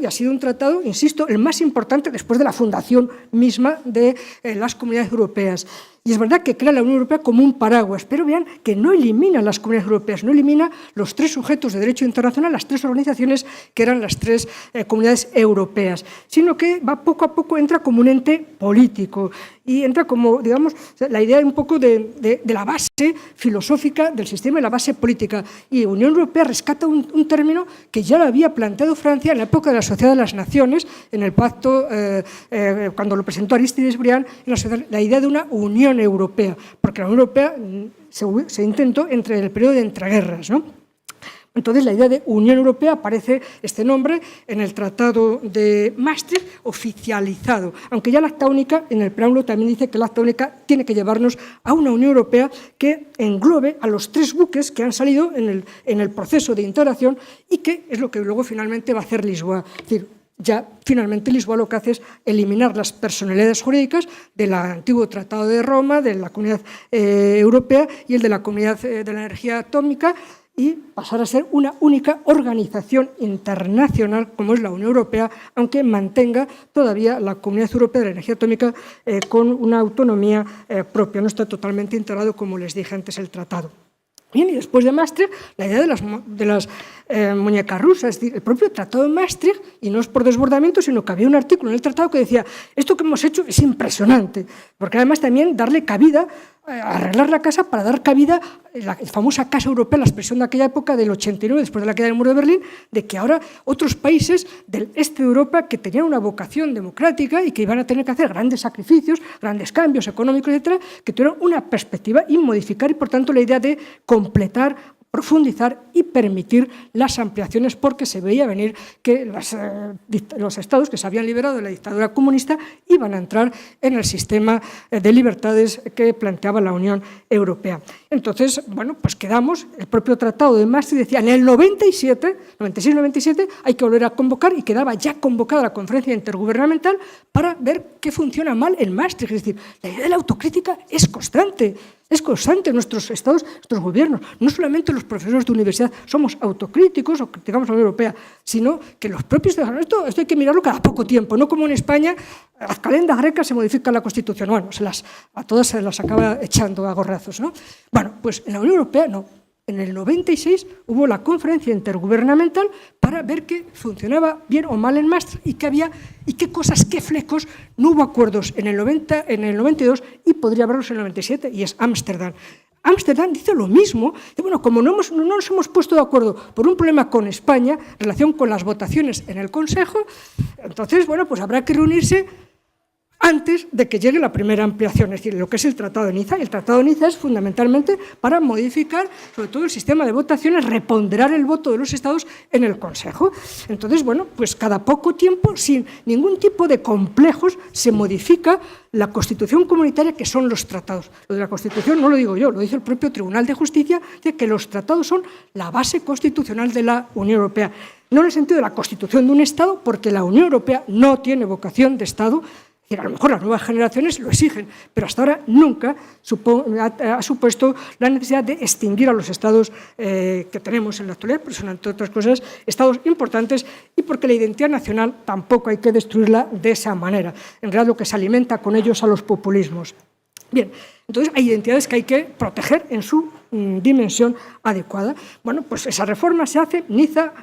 y ha sido un tratado, insisto, el más importante después de la fundación misma de las comunidades europeas. Y es verdad que crea la Unión Europea como un paraguas, pero vean que no elimina las comunidades europeas, no elimina los tres sujetos de derecho internacional, las tres organizaciones que eran las tres comunidades europeas, sino que va poco a poco, entra como un ente político y entra como, digamos, la idea un poco de la base filosófica del sistema y la base política. Y Unión Europea rescata un término que ya lo había planteado Francia en la época de la Sociedad de las Naciones, en el pacto, cuando lo presentó Aristides Briand, la idea de una Unión Europea, porque la Unión Europea se intentó entre el periodo de entreguerras, ¿no? Entonces, la idea de Unión Europea aparece este nombre en el Tratado de Maastricht oficializado, aunque ya la Acta Única, en el preámbulo también dice que la Acta Única tiene que llevarnos a una Unión Europea que englobe a los 3 buques que han salido en el proceso de integración y que es lo que luego finalmente va a hacer Lisboa. Es decir, ya finalmente Lisboa lo que hace es eliminar las personalidades jurídicas del antiguo Tratado de Roma, de la Comunidad Europea y el de la Comunidad de la Energía Atómica, y pasar a ser una única organización internacional como es la Unión Europea, aunque mantenga todavía la Comunidad Europea de la Energía Atómica con una autonomía propia. No está totalmente integrado, como les dije antes, el tratado. Bien, y después de Maastricht, la idea de las muñecas rusas, es decir, el propio Tratado de Maastricht, y no es por desbordamiento, sino que había un artículo en el tratado que decía, esto que hemos hecho es impresionante, porque además también darle cabida, arreglar la casa para dar cabida a la famosa Casa Europea, la expresión de aquella época del 89, después de la caída del muro de Berlín, de que ahora otros países del este de Europa que tenían una vocación democrática y que iban a tener que hacer grandes sacrificios, grandes cambios económicos, etcétera, que tuvieron una perspectiva y modificar, y por tanto la idea de completar, profundizar y permitir las ampliaciones, porque se veía venir que los estados que se habían liberado de la dictadura comunista iban a entrar en el sistema de libertades que planteaba la Unión Europea. Entonces, bueno, pues quedamos, el propio Tratado de Maastricht decía, en el 96-97 hay que volver a convocar, y quedaba ya convocada la conferencia intergubernamental para ver qué funciona mal en Maastricht. Es decir, la idea de la autocrítica es constante. Es constante en nuestros estados, nuestros gobiernos. No solamente los profesores de universidad somos autocríticos o criticamos a la Unión Europea, sino que los propios ciudadanos, esto hay que mirarlo cada poco tiempo, no como en España, a las calendas grecas se modifica la Constitución. Bueno, a todas se las acaba echando a gorrazos, ¿no? Bueno, pues en la Unión Europea no. En el 96 hubo la conferencia intergubernamental para ver qué funcionaba bien o mal en Maastricht y qué había y qué cosas, qué flecos. No hubo acuerdos en el 92 y podría haberlos en el 97, y es Ámsterdam. Ámsterdam dice lo mismo. Bueno, como no nos hemos puesto de acuerdo por un problema con España en relación con las votaciones en el Consejo, entonces, bueno, pues habrá que reunirse antes de que llegue la primera ampliación, es decir, lo que es el Tratado de Niza. Y el Tratado de Niza es fundamentalmente para modificar, sobre todo, el sistema de votaciones, reponderar el voto de los Estados en el Consejo. Entonces, bueno, pues cada poco tiempo, sin ningún tipo de complejos, se modifica la Constitución comunitaria, que son los tratados. Lo de la Constitución no lo digo yo, lo dice el propio Tribunal de Justicia, de que los tratados son la base constitucional de la Unión Europea. No en el sentido de la constitución de un Estado, porque la Unión Europea no tiene vocación de Estado. A lo mejor las nuevas generaciones lo exigen, pero hasta ahora nunca ha supuesto la necesidad de extinguir a los estados que tenemos en la actualidad, porque son, entre otras cosas, estados importantes, y porque la identidad nacional tampoco hay que destruirla de esa manera. En realidad, lo que se alimenta con ellos a los populismos. Bien, entonces hay identidades que hay que proteger en su dimensión adecuada. Bueno, pues esa reforma se hace,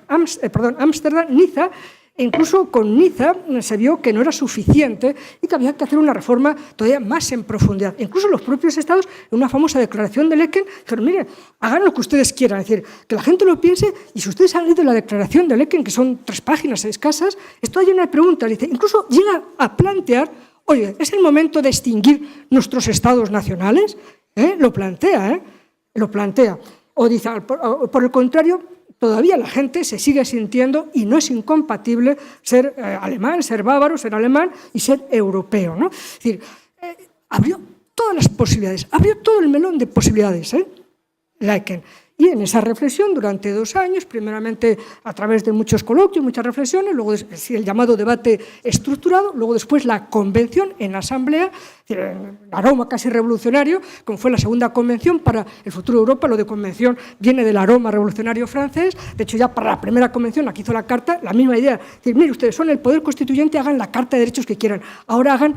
Ámsterdam, Niza. Incluso con Niza se vio que no era suficiente y que había que hacer una reforma todavía más en profundidad. Incluso los propios estados, en una famosa declaración de Laeken, dijeron, miren, hagan lo que ustedes quieran, es decir, que la gente lo piense, y si ustedes han leído la declaración de Laeken, que son 3 páginas escasas, esto hay una pregunta, dice, incluso llega a plantear, oye, ¿es el momento de extinguir nuestros estados nacionales? Lo plantea. O dice, por el contrario, todavía la gente se sigue sintiendo, y no es incompatible ser alemán, ser bávaro, ser alemán y ser europeo, ¿no? Es decir, abrió todas las posibilidades, abrió todo el melón de posibilidades, Laeken. Y en esa reflexión, durante 2 años, primeramente a través de muchos coloquios, muchas reflexiones, luego el llamado debate estructurado, luego después la convención en la asamblea, en aroma casi revolucionario, como fue la segunda convención para el futuro de Europa. Lo de convención viene del aroma revolucionario francés. De hecho, ya para la primera convención, la que hizo la carta, la misma idea. Es decir, mire, ustedes son el poder constituyente, hagan la carta de derechos que quieran. Ahora hagan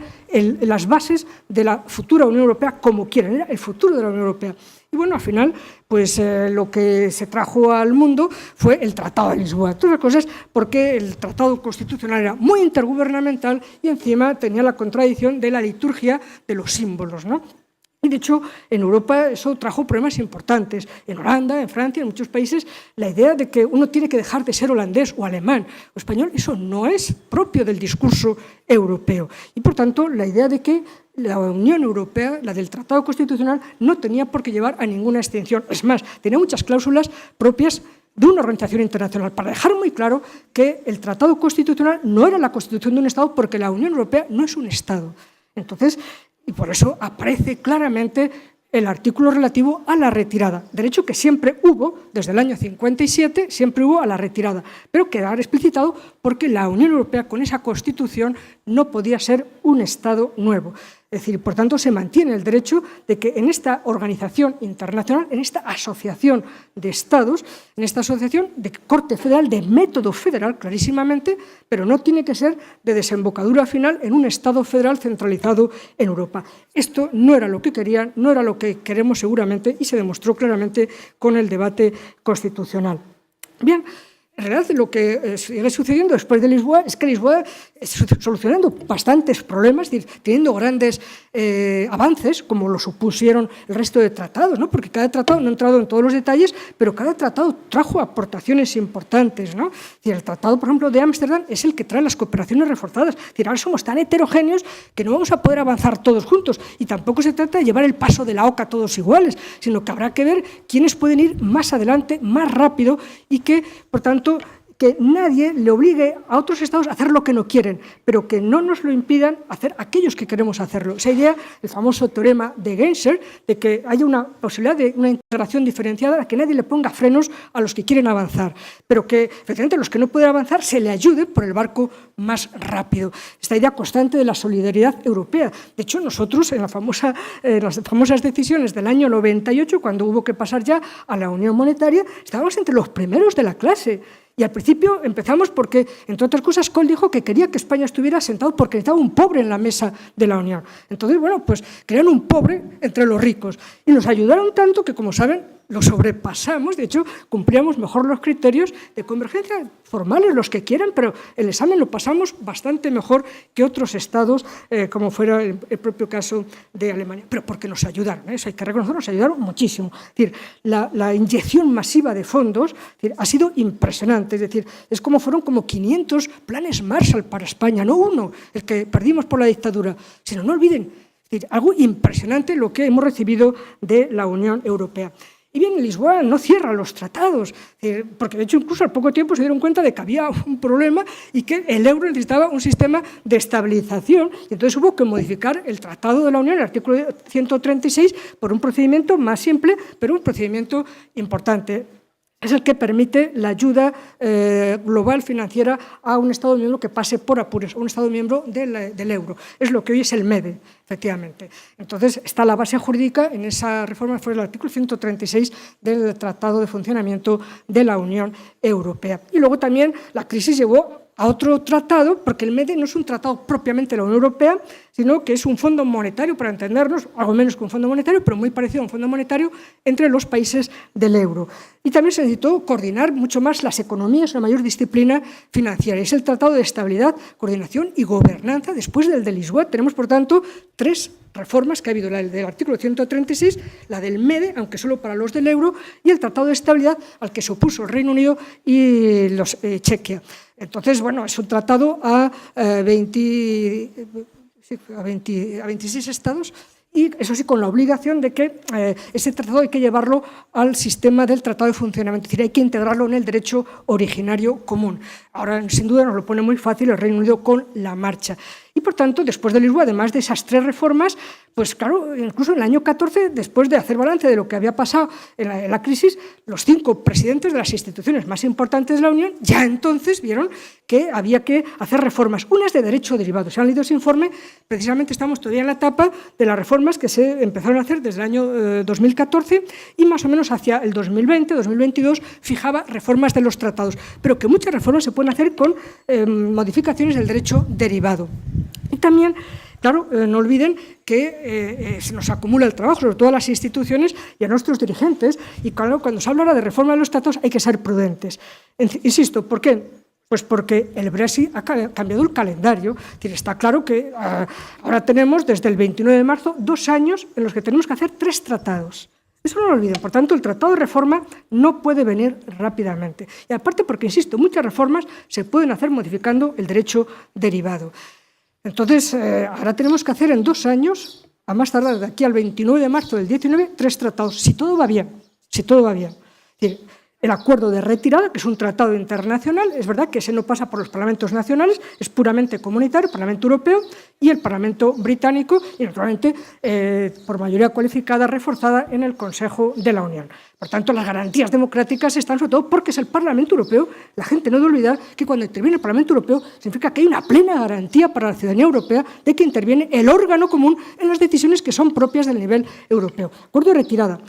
las bases de la futura Unión Europea como quieran. Era el futuro de la Unión Europea. Y bueno, al final, pues lo que se trajo al mundo fue el Tratado de Lisboa. Todas las cosas porque el Tratado Constitucional era muy intergubernamental y encima tenía la contradicción de la liturgia de los símbolos, ¿no? Y de hecho, en Europa eso trajo problemas importantes. En Holanda, en Francia, en muchos países, la idea de que uno tiene que dejar de ser holandés o alemán o español, eso no es propio del discurso europeo. Y por tanto, la idea de que la Unión Europea, la del Tratado Constitucional, no tenía por qué llevar a ninguna extinción. Es más, tenía muchas cláusulas propias de una organización internacional, para dejar muy claro que el Tratado Constitucional no era la constitución de un Estado, porque la Unión Europea no es un Estado. Entonces, y por eso aparece claramente el artículo relativo a la retirada, derecho que siempre hubo, desde el año 57, siempre hubo a la retirada, pero quedaba explicitado porque la Unión Europea con esa Constitución no podía ser un Estado nuevo. Es decir, por tanto, se mantiene el derecho de que en esta organización internacional, en esta asociación de Estados, en esta asociación de corte federal, de método federal, clarísimamente, pero no tiene que ser de desembocadura final en un Estado federal centralizado en Europa. Esto no era lo que querían, no era lo que queremos seguramente, y se demostró claramente con el debate constitucional. Bien, en realidad, lo que sigue sucediendo después de Lisboa es que Lisboa está solucionando bastantes problemas, teniendo grandes avances, como lo supusieron el resto de tratados, ¿no? Porque cada tratado, no he entrado en todos los detalles, pero cada tratado trajo aportaciones importantes, ¿no? Es decir, el tratado, por ejemplo, de Ámsterdam es el que trae las cooperaciones reforzadas. Es decir, ahora somos tan heterogéneos que no vamos a poder avanzar todos juntos, y tampoco se trata de llevar el paso de la oca todos iguales, sino que habrá que ver quiénes pueden ir más adelante, más rápido, y que, por tanto, que nadie le obligue a otros estados a hacer lo que no quieren, pero que no nos lo impidan hacer aquellos que queremos hacerlo. Esa idea, el famoso teorema de Genscher, de que haya una posibilidad de una integración diferenciada, a que nadie le ponga frenos a los que quieren avanzar, pero que, efectivamente, los que no pueden avanzar se le ayude por el barco más rápido. Esta idea constante de la solidaridad europea. De hecho, nosotros, en las famosas decisiones del año 98, cuando hubo que pasar ya a la Unión Monetaria, estábamos entre los primeros de la clase. Y al principio empezamos porque, entre otras cosas, Kohl dijo que quería que España estuviera sentado porque necesitaba un pobre en la mesa de la Unión. Entonces, bueno, pues crearon un pobre entre los ricos. Y nos ayudaron tanto que, como saben, lo sobrepasamos. De hecho, cumplíamos mejor los criterios de convergencia formales, los que quieran, pero el examen lo pasamos bastante mejor que otros estados, como fuera el propio caso de Alemania. Pero porque nos ayudaron, eso hay que reconocerlo, nos ayudaron muchísimo. Es decir, la inyección masiva de fondos, es decir, ha sido impresionante. Es decir, fueron como 500 planes Marshall para España, no uno, el que perdimos por la dictadura, sino, no olviden, es decir, algo impresionante lo que hemos recibido de la Unión Europea. Y bien, Lisboa no cierra los tratados, porque de hecho incluso al poco tiempo se dieron cuenta de que había un problema y que el euro necesitaba un sistema de estabilización, y entonces hubo que modificar el Tratado de la Unión, el artículo 136, por un procedimiento más simple, pero un procedimiento importante. Es el que permite la ayuda global financiera a un Estado miembro que pase por apuros, a un Estado miembro del euro. Es lo que hoy es el MEDE, efectivamente. Entonces, está la base jurídica en esa reforma, fue el artículo 136 del Tratado de Funcionamiento de la Unión Europea. Y luego también la crisis llevó a otro tratado, porque el MEDE no es un tratado propiamente de la Unión Europea, sino que es un fondo monetario, para entendernos, algo menos que un fondo monetario, pero muy parecido a un fondo monetario entre los países del euro. Y también se necesitó coordinar mucho más las economías, una mayor disciplina financiera. Es el Tratado de Estabilidad, Coordinación y Gobernanza. Después del de Lisboa tenemos, por tanto, 3 reformas que ha habido: la del artículo 136, la del MEDE, aunque solo para los del euro, y el Tratado de Estabilidad al que se opuso el Reino Unido y Chequia. Entonces, bueno, es un tratado a 26 estados, y eso sí, con la obligación de que ese tratado hay que llevarlo al sistema del Tratado de Funcionamiento, es decir, hay que integrarlo en el derecho originario común. Ahora, sin duda, nos lo pone muy fácil el Reino Unido con la marcha. Y, por tanto, después de Lisboa, además de esas 3 reformas, pues claro, incluso en el año 14, después de hacer balance de lo que había pasado en la crisis, los 5 presidentes de las instituciones más importantes de la Unión ya entonces vieron que había que hacer reformas, unas de derecho derivado. Si han leído ese informe, precisamente estamos todavía en la etapa de las reformas que se empezaron a hacer desde el año 2014 y más o menos hacia el 2020, 2022, fijaba reformas de los tratados, pero que muchas reformas se pueden hacer con modificaciones del derecho derivado. Y también, claro, no olviden que se nos acumula el trabajo, sobre todo a las instituciones y a nuestros dirigentes, y claro, cuando se habla ahora de reforma de los tratados hay que ser prudentes. Insisto, ¿por qué? Pues porque el Brexit ha cambiado el calendario. Es decir, está claro que ahora tenemos, desde el 29 de marzo, 2 años en los que tenemos que hacer 3 tratados. Eso no lo olviden. Por tanto, el tratado de reforma no puede venir rápidamente. Y aparte porque, insisto, muchas reformas se pueden hacer modificando el derecho derivado. Entonces, ahora tenemos que hacer en 2 años, a más tardar de aquí al 29 de marzo del 19, 3 tratados, si todo va bien, si todo va bien. Es decir, el acuerdo de retirada, que es un tratado internacional. Es verdad que ese no pasa por los parlamentos nacionales, es puramente comunitario, el Parlamento Europeo y el Parlamento Británico, y naturalmente por mayoría cualificada reforzada en el Consejo de la Unión. Por tanto, las garantías democráticas están sobre todo porque es el Parlamento Europeo. La gente no debe olvidar que cuando interviene el Parlamento Europeo significa que hay una plena garantía para la ciudadanía europea de que interviene el órgano común en las decisiones que son propias del nivel europeo. Acuerdo de retirada.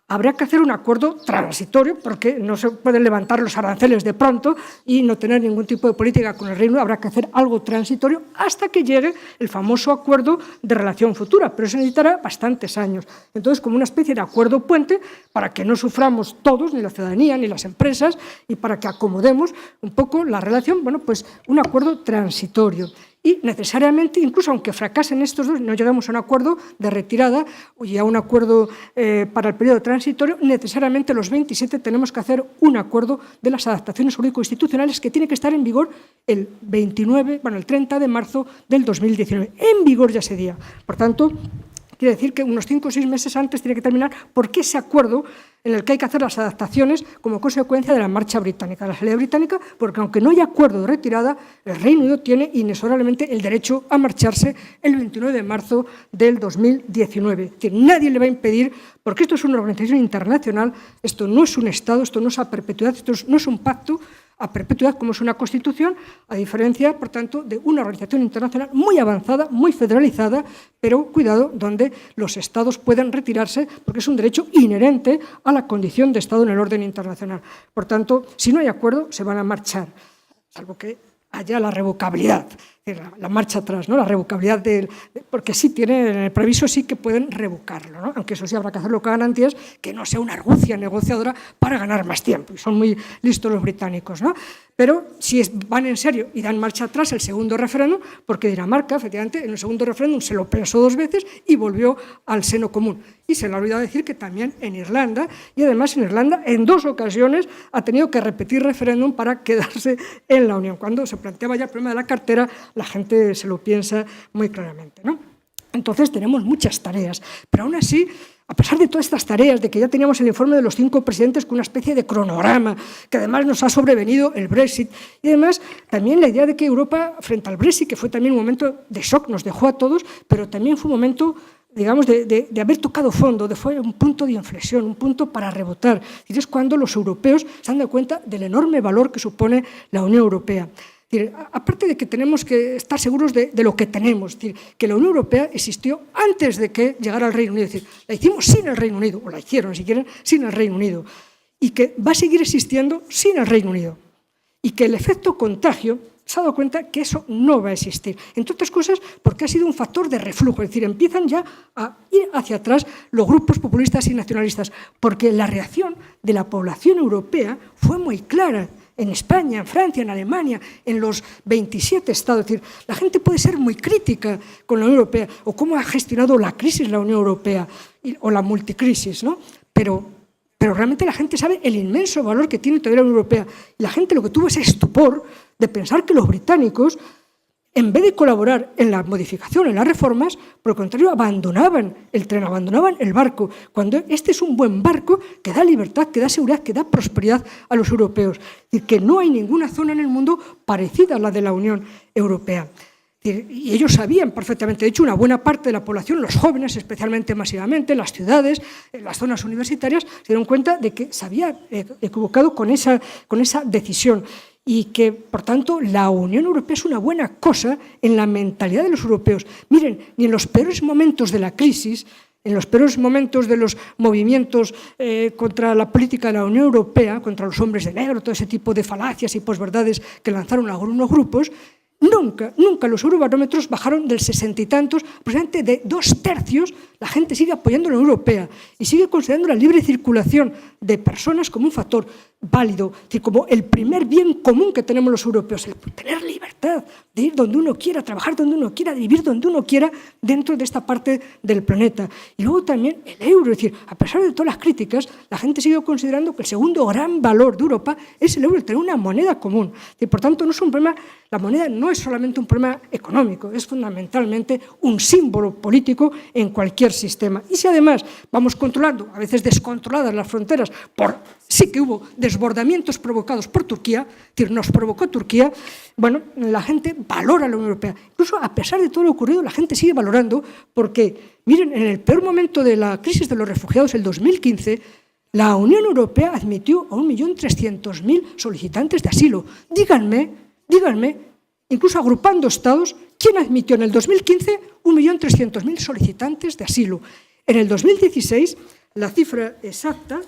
Habrá que hacer un acuerdo transitorio porque no se pueden levantar los aranceles de pronto y no tener ningún tipo de política con el Reino Unido. Habrá que hacer algo transitorio hasta que llegue el famoso acuerdo de relación futura, pero eso necesitará bastantes años. Entonces, como una especie de acuerdo puente para que no suframos todos, ni la ciudadanía, ni las empresas, y para que acomodemos un poco la relación, bueno, pues un acuerdo transitorio. Y necesariamente, incluso aunque fracasen estos dos, no llegamos a un acuerdo de retirada y a un acuerdo para el periodo transitorio, necesariamente los 27 tenemos que hacer un acuerdo de las adaptaciones jurídico-institucionales que tiene que estar en vigor el 30 de marzo del 2019. En vigor ya ese día. Por tanto, quiere decir que unos 5 o 6 meses antes tiene que terminar, porque ese acuerdo en el que hay que hacer las adaptaciones como consecuencia de la marcha británica, de la salida británica, porque aunque no haya acuerdo de retirada, el Reino Unido tiene inexorablemente el derecho a marcharse el 29 de marzo del 2019. Es decir, nadie le va a impedir, porque esto es una organización internacional, esto no es un Estado, esto no es a perpetuidad, esto no es un pacto a perpetuidad como es una Constitución, a diferencia, por tanto, de una organización internacional muy avanzada, muy federalizada, pero, cuidado, donde los Estados pueden retirarse porque es un derecho inherente a la condición de Estado en el orden internacional. Por tanto, si no hay acuerdo, se van a marchar, salvo que haya la revocabilidad, la marcha atrás, ¿no? La revocabilidad porque sí tienen, en el previso sí que pueden revocarlo, ¿no? Aunque eso sí habrá que hacerlo con garantías, que no sea una argucia negociadora para ganar más tiempo, y son muy listos los británicos, ¿no? Pero si van en serio y dan marcha atrás el segundo referéndum, porque Dinamarca, efectivamente, en el segundo referéndum se lo pensó 2 veces y volvió al seno común. Y se le ha olvidado decir que también en Irlanda, y además en Irlanda en 2 ocasiones ha tenido que repetir referéndum para quedarse en la Unión. Cuando se planteaba ya el problema de la cartera, la gente se lo piensa muy claramente, ¿no? Entonces tenemos muchas tareas, pero aún así, a pesar de todas estas tareas, de que ya teníamos el informe de los 5 presidentes con una especie de cronograma, que además nos ha sobrevenido el Brexit, y además también la idea de que Europa, frente al Brexit, que fue también un momento de shock, nos dejó a todos, pero también fue un momento, digamos, de haber tocado fondo, fue un punto de inflexión, un punto para rebotar. Y es cuando los europeos se han dado cuenta del enorme valor que supone la Unión Europea. Es decir, aparte de que tenemos que estar seguros de lo que tenemos, es decir, que la Unión Europea existió antes de que llegara el Reino Unido, es decir, la hicimos sin el Reino Unido, o la hicieron, si quieren, sin el Reino Unido, y que va a seguir existiendo sin el Reino Unido, y que el efecto contagio se ha dado cuenta que eso no va a existir, entre otras cosas porque ha sido un factor de reflujo, es decir, empiezan ya a ir hacia atrás los grupos populistas y nacionalistas, porque la reacción de la población europea fue muy clara. En España, en Francia, en Alemania, en los 27 estados. Es decir, la gente puede ser muy crítica con la Unión Europea o cómo ha gestionado la crisis la Unión Europea o la multicrisis, ¿no? Pero realmente la gente sabe el inmenso valor que tiene todavía la Unión Europea. Y la gente lo que tuvo ese estupor de pensar que los británicos, en vez de colaborar en la modificación, en las reformas, por el contrario, abandonaban el tren, abandonaban el barco, cuando este es un buen barco que da libertad, que da seguridad, que da prosperidad a los europeos. Es decir, que no hay ninguna zona en el mundo parecida a la de la Unión Europea. Y ellos sabían perfectamente, de hecho, una buena parte de la población, los jóvenes especialmente masivamente, en las ciudades, en las zonas universitarias, se dieron cuenta de que se había equivocado con esa decisión. Y que, por tanto, la Unión Europea es una buena cosa en la mentalidad de los europeos. Miren, ni en los peores momentos de la crisis, en los peores momentos de los movimientos contra la política de la Unión Europea, contra los hombres de negro, todo ese tipo de falacias y posverdades que lanzaron algunos grupos, nunca los eurobarómetros bajaron del 60 y tantos, precisamente de 2/3, la gente sigue apoyando a la Unión Europea y sigue considerando la libre circulación de personas como un factor válido, es decir, como el primer bien común que tenemos los europeos, el tener libertad de ir donde uno quiera, trabajar donde uno quiera, de vivir donde uno quiera dentro de esta parte del planeta. Y luego también el euro, es decir, a pesar de todas las críticas, la gente sigue considerando que el segundo gran valor de Europa es el euro, el tener una moneda común. Y por tanto, no es un problema, la moneda no es solamente un problema económico, es fundamentalmente un símbolo político en cualquier sistema. Y si además vamos controlando, a veces descontroladas las fronteras, sí que hubo desbordamientos desbordamientos provocados por Turquía, es decir, nos provocó Turquía, bueno, la gente valora la Unión Europea. Incluso a pesar de todo lo ocurrido, la gente sigue valorando porque, miren, en el peor momento de la crisis de los refugiados, el 2015, la Unión Europea admitió a 1.300.000 solicitantes de asilo. Díganme, incluso agrupando estados, ¿quién admitió en el 2015 1.300.000 solicitantes de asilo? En el 2016, la cifra exacta,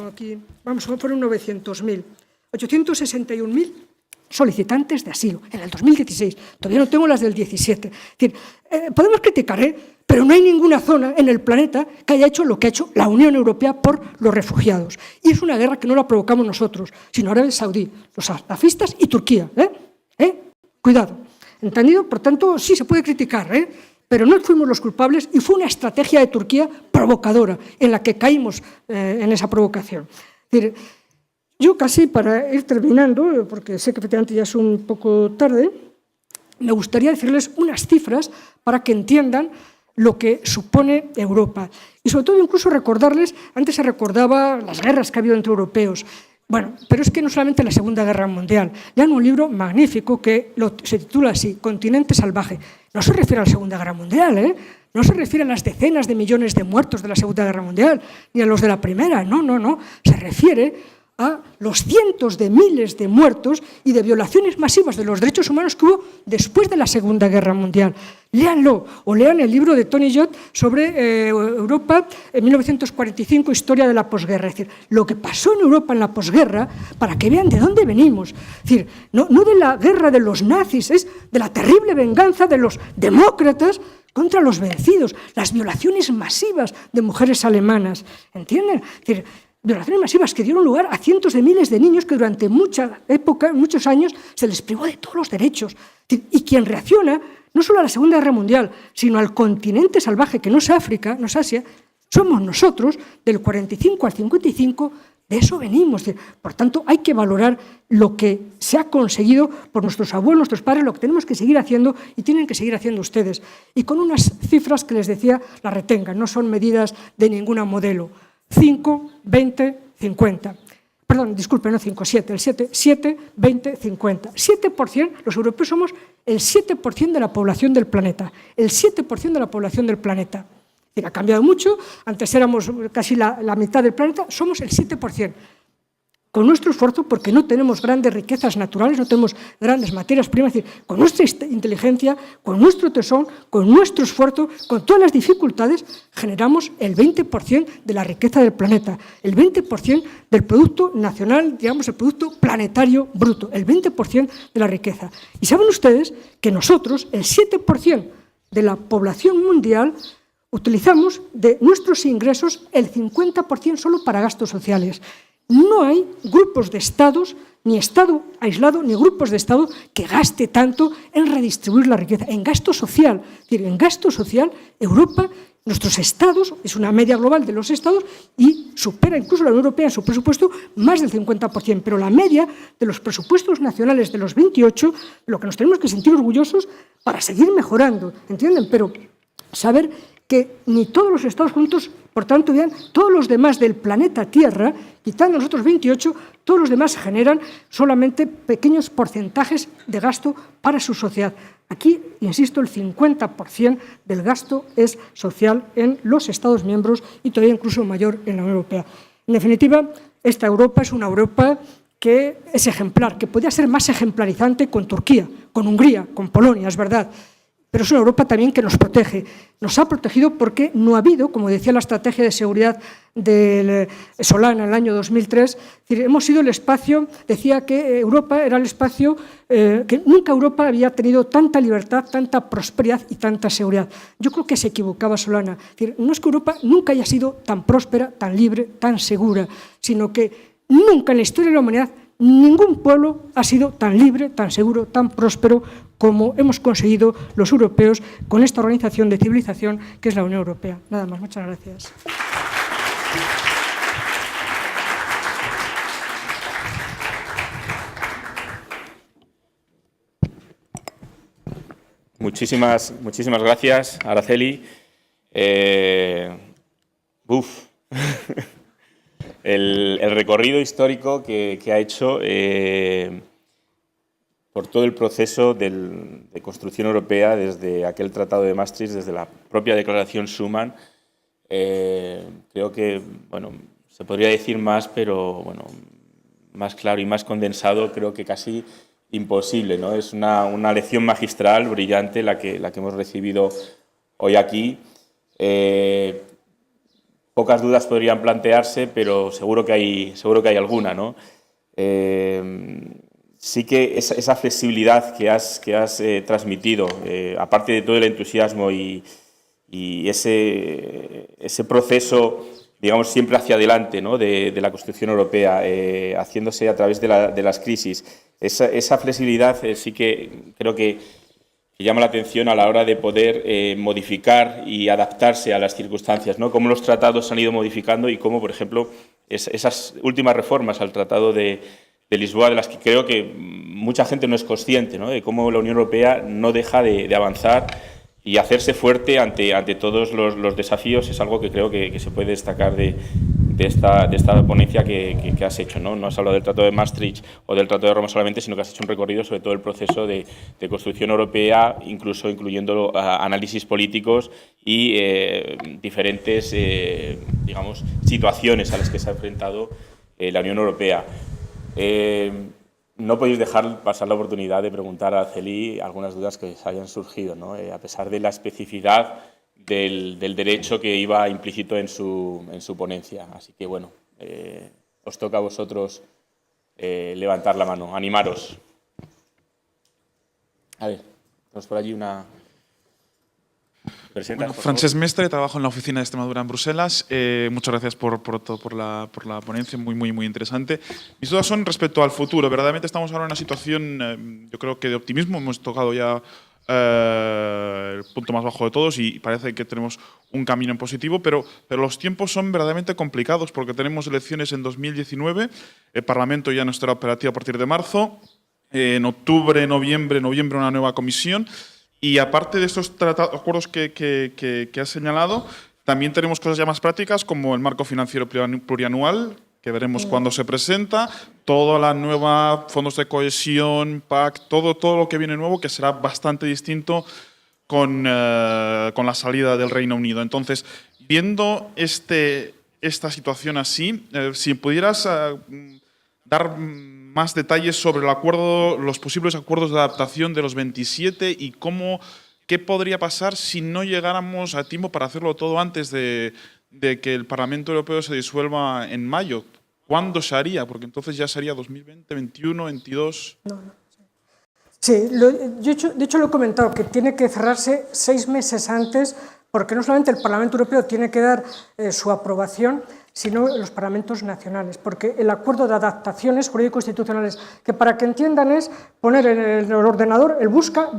aquí, fueron 900.000, 861.000 solicitantes de asilo en el 2016. Todavía no tengo las del 17. Es decir, podemos criticar, pero no hay ninguna zona en el planeta que haya hecho lo que ha hecho la Unión Europea por los refugiados. Y es una guerra que no la provocamos nosotros, sino Arabia Saudí, los salafistas y Turquía. Cuidado. ¿Entendido? Por tanto, sí se puede criticar, pero no fuimos los culpables y fue una estrategia de Turquía provocadora en la que caímos en esa provocación. Es decir, yo casi para ir terminando, porque sé que efectivamente ya es un poco tarde, me gustaría decirles unas cifras para que entiendan lo que supone Europa. Y sobre todo incluso recordarles, antes se recordaba las guerras que ha habido entre europeos. Bueno, pero es que no solamente la Segunda Guerra Mundial. Lean un libro magnífico que se titula así, Continente salvaje. No se refiere a la Segunda Guerra Mundial, no se refiere a las decenas de millones de muertos de la Segunda Guerra Mundial, ni a los de la Primera, no. Se refiere a los cientos de miles de muertos y de violaciones masivas de los derechos humanos que hubo después de la Segunda Guerra Mundial. Léanlo, o lean el libro de Tony Judt sobre Europa en 1945, historia de la posguerra. Es decir, lo que pasó en Europa en la posguerra, para que vean de dónde venimos. Es decir, no de la guerra de los nazis, es de la terrible venganza de los demócratas contra los vencidos, las violaciones masivas de mujeres alemanas. ¿Entienden? Es decir, violaciones masivas que dieron lugar a cientos de miles de niños que durante mucha época, muchos años, se les privó de todos los derechos. Y quien reacciona, no solo a la Segunda Guerra Mundial, sino al continente salvaje, que no es África, no es Asia, somos nosotros, del 45 al 55, de eso venimos. Por tanto, hay que valorar lo que se ha conseguido por nuestros abuelos, nuestros padres, lo que tenemos que seguir haciendo y tienen que seguir haciendo ustedes. Y con unas cifras que les decía, las retengan, no son medidas de ningún modelo. 5, 20, 50. Perdón, disculpe, no 5, 7. El 7, 20, 50. 7%, los europeos somos el 7% de la población del planeta. El 7% de la población del planeta. Ha cambiado mucho, antes éramos casi la mitad del planeta, somos el 7%. Con nuestro esfuerzo, porque no tenemos grandes riquezas naturales, no tenemos grandes materias primas, es decir, con nuestra inteligencia, con nuestro tesón, con nuestro esfuerzo, con todas las dificultades, generamos el 20% de la riqueza del planeta, el 20% del Producto Nacional, digamos, el Producto Planetario Bruto, el 20% de la riqueza. Y saben ustedes que nosotros, el 7% de la población mundial, utilizamos de nuestros ingresos el 50% solo para gastos sociales. No hay grupos de estados, ni Estado aislado, ni grupos de Estado que gaste tanto en redistribuir la riqueza, en gasto social. Es decir, en gasto social, Europa, nuestros estados, es una media global de los estados y supera incluso la Unión Europea en su presupuesto más del 50%. Pero la media de los presupuestos nacionales de los 28, lo que nos tenemos que sentir orgullosos para seguir mejorando, ¿entienden? Pero saber que ni todos los estados juntos, por tanto, vean, todos los demás del planeta Tierra, quitando los otros 28, todos los demás generan solamente pequeños porcentajes de gasto para su sociedad. Aquí, insisto, el 50% del gasto es social en los Estados miembros y todavía incluso mayor en la Unión Europea. En definitiva, esta Europa es una Europa que es ejemplar, que podría ser más ejemplarizante con Turquía, con Hungría, con Polonia, es verdad. Pero es una Europa también que nos protege. Nos ha protegido porque no ha habido, como decía la estrategia de seguridad de Solana en el año 2003, es decir, hemos sido el espacio, decía que Europa era el espacio, que nunca Europa había tenido tanta libertad, tanta prosperidad y tanta seguridad. Yo creo que se equivocaba Solana. Es decir, no es que Europa nunca haya sido tan próspera, tan libre, tan segura, sino que nunca en la historia de la humanidad ningún pueblo ha sido tan libre, tan seguro, tan próspero como hemos conseguido los europeos con esta organización de civilización que es la Unión Europea. Nada más, muchas gracias. Muchísimas gracias, Araceli. el recorrido histórico que ha hecho por todo el proceso de construcción europea desde aquel Tratado de Maastricht, desde la propia Declaración Schuman. Creo que, bueno, se podría decir más, pero bueno, más claro y más condensado, creo que casi imposible, ¿no? Es una lección magistral, brillante, la que hemos recibido hoy aquí. Pocas dudas podrían plantearse, pero seguro que hay alguna, ¿no? Sí que esa flexibilidad que has transmitido, aparte de todo el entusiasmo y ese proceso, digamos, siempre hacia adelante, ¿no? de la construcción europea, haciéndose a través de las crisis, esa flexibilidad sí que creo que llama la atención a la hora de poder modificar y adaptarse a las circunstancias, ¿no? Cómo los tratados se han ido modificando y cómo, por ejemplo, esas últimas reformas al Tratado de Lisboa, de las que creo que mucha gente no es consciente, ¿no? De cómo la Unión Europea no deja de avanzar y hacerse fuerte ante todos los desafíos, es algo que creo que se puede destacar de esta ponencia que has hecho, ¿no? No has hablado del Tratado de Maastricht o del Tratado de Roma solamente, sino que has hecho un recorrido sobre todo el proceso de construcción europea, incluso incluyendo análisis políticos y diferentes, digamos, situaciones a las que se ha enfrentado la Unión Europea. No podéis dejar pasar la oportunidad de preguntar a Araceli algunas dudas que os hayan surgido, ¿no? A pesar de la especificidad del derecho que iba implícito en su ponencia. Así que, bueno, os toca a vosotros levantar la mano, animaros. A ver, tenemos por allí una... Bueno, Francesc Mestre, trabajo en la oficina de Extremadura en Bruselas. Muchas gracias por la ponencia, muy interesante. Mis dudas son respecto al futuro. Verdaderamente estamos ahora en una situación, yo creo que de optimismo. Hemos tocado ya el punto más bajo de todos y parece que tenemos un camino en positivo, pero los tiempos son verdaderamente complicados porque tenemos elecciones en 2019, el Parlamento ya no estará operativo a partir de marzo, en octubre, noviembre una nueva comisión. Y aparte de estos acuerdos que has señalado, también tenemos cosas ya más prácticas como el marco financiero plurianual, que veremos cuándo se presenta, toda la nueva fondos de cohesión, PAC, todo lo que viene nuevo, que será bastante distinto con la salida del Reino Unido. Entonces, viendo esta situación así, si pudieras dar más detalles sobre el acuerdo, los posibles acuerdos de adaptación de los 27 y qué podría pasar si no llegáramos a tiempo para hacerlo todo antes de que el Parlamento Europeo se disuelva en mayo. ¿Cuándo se haría? Porque entonces ya sería 2020, 21, 22... No. Sí, de hecho lo he comentado, que tiene que cerrarse 6 meses antes, porque no solamente el Parlamento Europeo tiene que dar su aprobación, sino los parlamentos nacionales, porque el acuerdo de adaptaciones jurídico-institucionales, que para que entiendan es poner en el ordenador el busca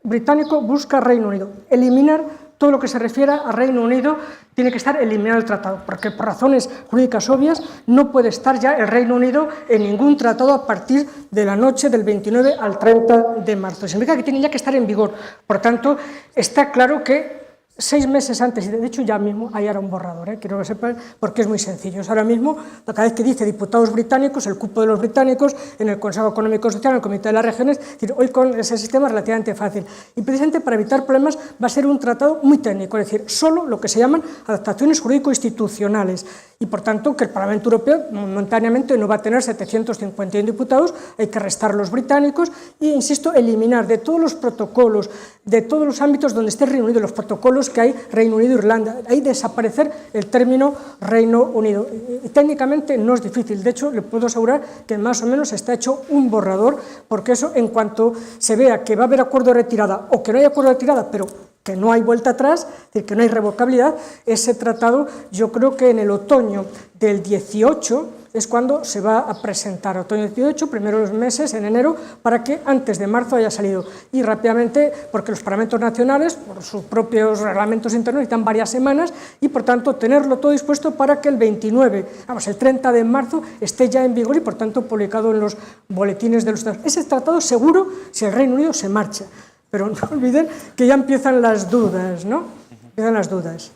británico, busca Reino Unido, eliminar todo lo que se refiera a Reino Unido, tiene que estar eliminado el tratado, porque por razones jurídicas obvias no puede estar ya el Reino Unido en ningún tratado a partir de la noche del 29 al 30 de marzo. Significa que tiene ya que estar en vigor. Por tanto, está claro que 6 meses antes, y de hecho ya mismo hay ahora un borrador, quiero que sepan, porque es muy sencillo. Es ahora mismo, cada vez que dice diputados británicos, el cupo de los británicos en el Consejo Económico y Social, en el Comité de las Regiones, es decir, hoy con ese sistema es relativamente fácil. Y precisamente para evitar problemas va a ser un tratado muy técnico, es decir, solo lo que se llaman adaptaciones jurídico-institucionales. Y por tanto que el Parlamento Europeo momentáneamente no va a tener 751 diputados, hay que restar los británicos e, insisto, eliminar de todos los protocolos, de todos los ámbitos donde esté el Reino Unido, los protocolos que hay Reino Unido e Irlanda, ahí desaparecer el término Reino Unido. Y técnicamente no es difícil, de hecho le puedo asegurar que más o menos está hecho un borrador, porque eso en cuanto se vea que va a haber acuerdo de retirada o que no hay acuerdo de retirada, pero que no hay vuelta atrás, es decir, que no hay revocabilidad, ese tratado yo creo que en el otoño del 18 es cuando se va a presentar, otoño 18, primeros meses, en enero, para que antes de marzo haya salido. Y rápidamente, porque los parlamentos nacionales, por sus propios reglamentos internos, necesitan varias semanas y, por tanto, tenerlo todo dispuesto para que el 29, el 30 de marzo, esté ya en vigor y, por tanto, publicado en los boletines de los estados. Ese tratado seguro si el Reino Unido se marcha. Pero no olviden que ya empiezan las dudas, ¿no? Empiezan las dudas.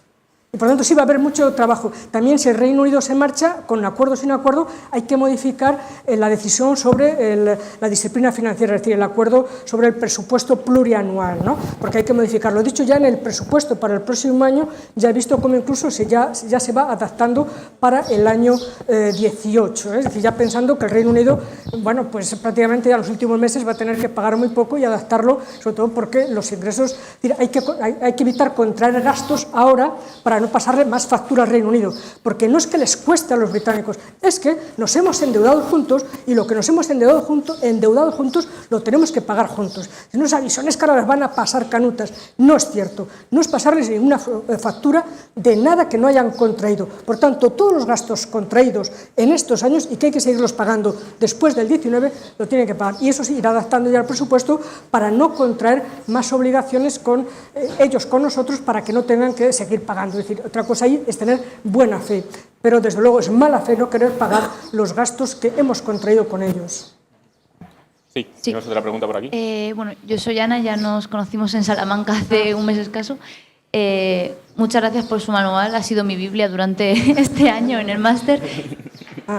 Y por lo tanto sí va a haber mucho trabajo. También si el Reino Unido se marcha, con acuerdo o sin acuerdo, hay que modificar la decisión sobre la disciplina financiera, es decir, el acuerdo sobre el presupuesto plurianual, ¿no? Porque hay que modificarlo. Dicho ya en el presupuesto para el próximo año, ya he visto cómo incluso ya se va adaptando para el año 18, ¿eh? Es decir, ya pensando que el Reino Unido, bueno, pues prácticamente ya en los últimos meses va a tener que pagar muy poco y adaptarlo, sobre todo porque los ingresos, es decir, hay que evitar contraer gastos ahora para no pasarle más factura al Reino Unido, porque no es que les cueste a los británicos, es que nos hemos endeudado juntos y lo que nos hemos endeudado juntos lo tenemos que pagar juntos. Si no, esa visión es que ahora les van a pasar canutas. No es cierto, no es pasarles ninguna factura de nada que no hayan contraído. Por tanto, todos los gastos contraídos en estos años y que hay que seguirlos pagando después del 19, lo tienen que pagar. Y eso se irá adaptando ya al presupuesto para no contraer más obligaciones con ellos, con nosotros, para que no tengan que seguir pagando. Es decir, otra cosa ahí es tener buena fe, pero desde luego es mala fe no querer pagar los gastos que hemos contraído con ellos. Sí, tenemos otra pregunta por aquí. Bueno, yo soy Ana, ya nos conocimos en Salamanca hace un mes escaso. Muchas gracias por su manual, ha sido mi Biblia durante este año en el máster.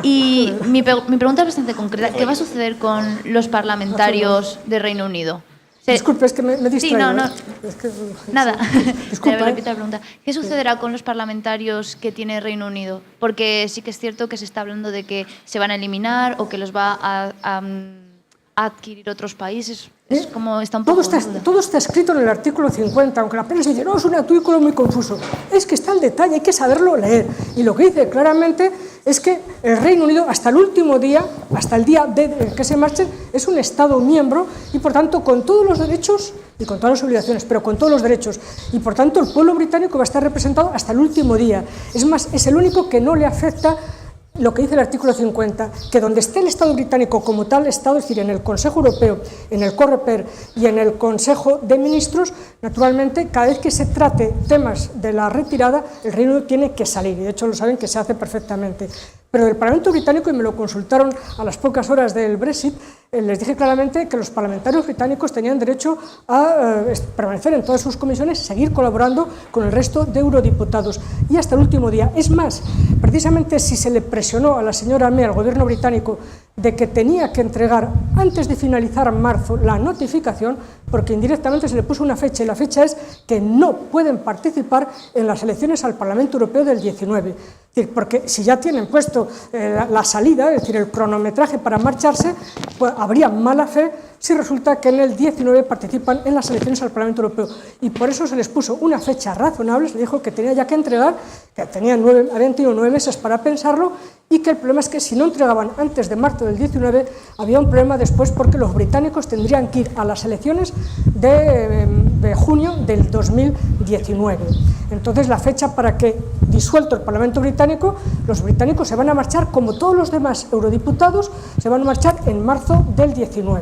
Y mi pregunta es bastante concreta. ¿Qué va a suceder con los parlamentarios de Reino Unido? Disculpe, es que me distraigo. Sí, no. Es que, nada, disculpa, repito la pregunta. ¿Qué sucederá con los parlamentarios que tiene Reino Unido? Porque sí que es cierto que se está hablando de que se van a eliminar o que los va a adquirir otros países. Es como está un poco todo está escrito en el artículo 50, aunque la prensa dice, no, es un artículo muy confuso. Es que está el detalle, hay que saberlo leer. Y lo que dice claramente es que el Reino Unido, hasta el último día, hasta el día en que se marchen, es un Estado miembro y, por tanto, con todos los derechos y con todas las obligaciones, pero con todos los derechos. Y, por tanto, el pueblo británico va a estar representado hasta el último día. Es más, es el único que no le afecta lo que dice el artículo 50, que donde esté el Estado británico como tal Estado, es decir, en el Consejo Europeo, en el Coreper y en el Consejo de Ministros, naturalmente, cada vez que se trate temas de la retirada, el Reino Unido tiene que salir, y de hecho lo saben que se hace perfectamente. Pero del Parlamento británico, y me lo consultaron a las pocas horas del Brexit, les dije claramente que los parlamentarios británicos tenían derecho a permanecer en todas sus comisiones, seguir colaborando con el resto de eurodiputados, y hasta el último día. Es más, precisamente si se le presionó a la señora May, al gobierno británico, de que tenía que entregar antes de finalizar marzo la notificación, porque indirectamente se le puso una fecha, y la fecha es que no pueden participar en las elecciones al Parlamento Europeo del 19. Es decir, porque si ya tienen puesto la salida, es decir, el cronometraje para marcharse, pues habría mala fe si resulta que en el 19 participan en las elecciones al Parlamento Europeo. Y por eso se les puso una fecha razonable, se dijo que tenía ya que entregar, que habían tenido 9 meses para pensarlo, y que el problema es que si no entregaban antes de marzo del 19, había un problema después porque los británicos tendrían que ir a las elecciones de junio del 2019. Entonces, la fecha para que, disuelto el Parlamento británico, los británicos se van a marchar, como todos los demás eurodiputados, se van a marchar en marzo del 19.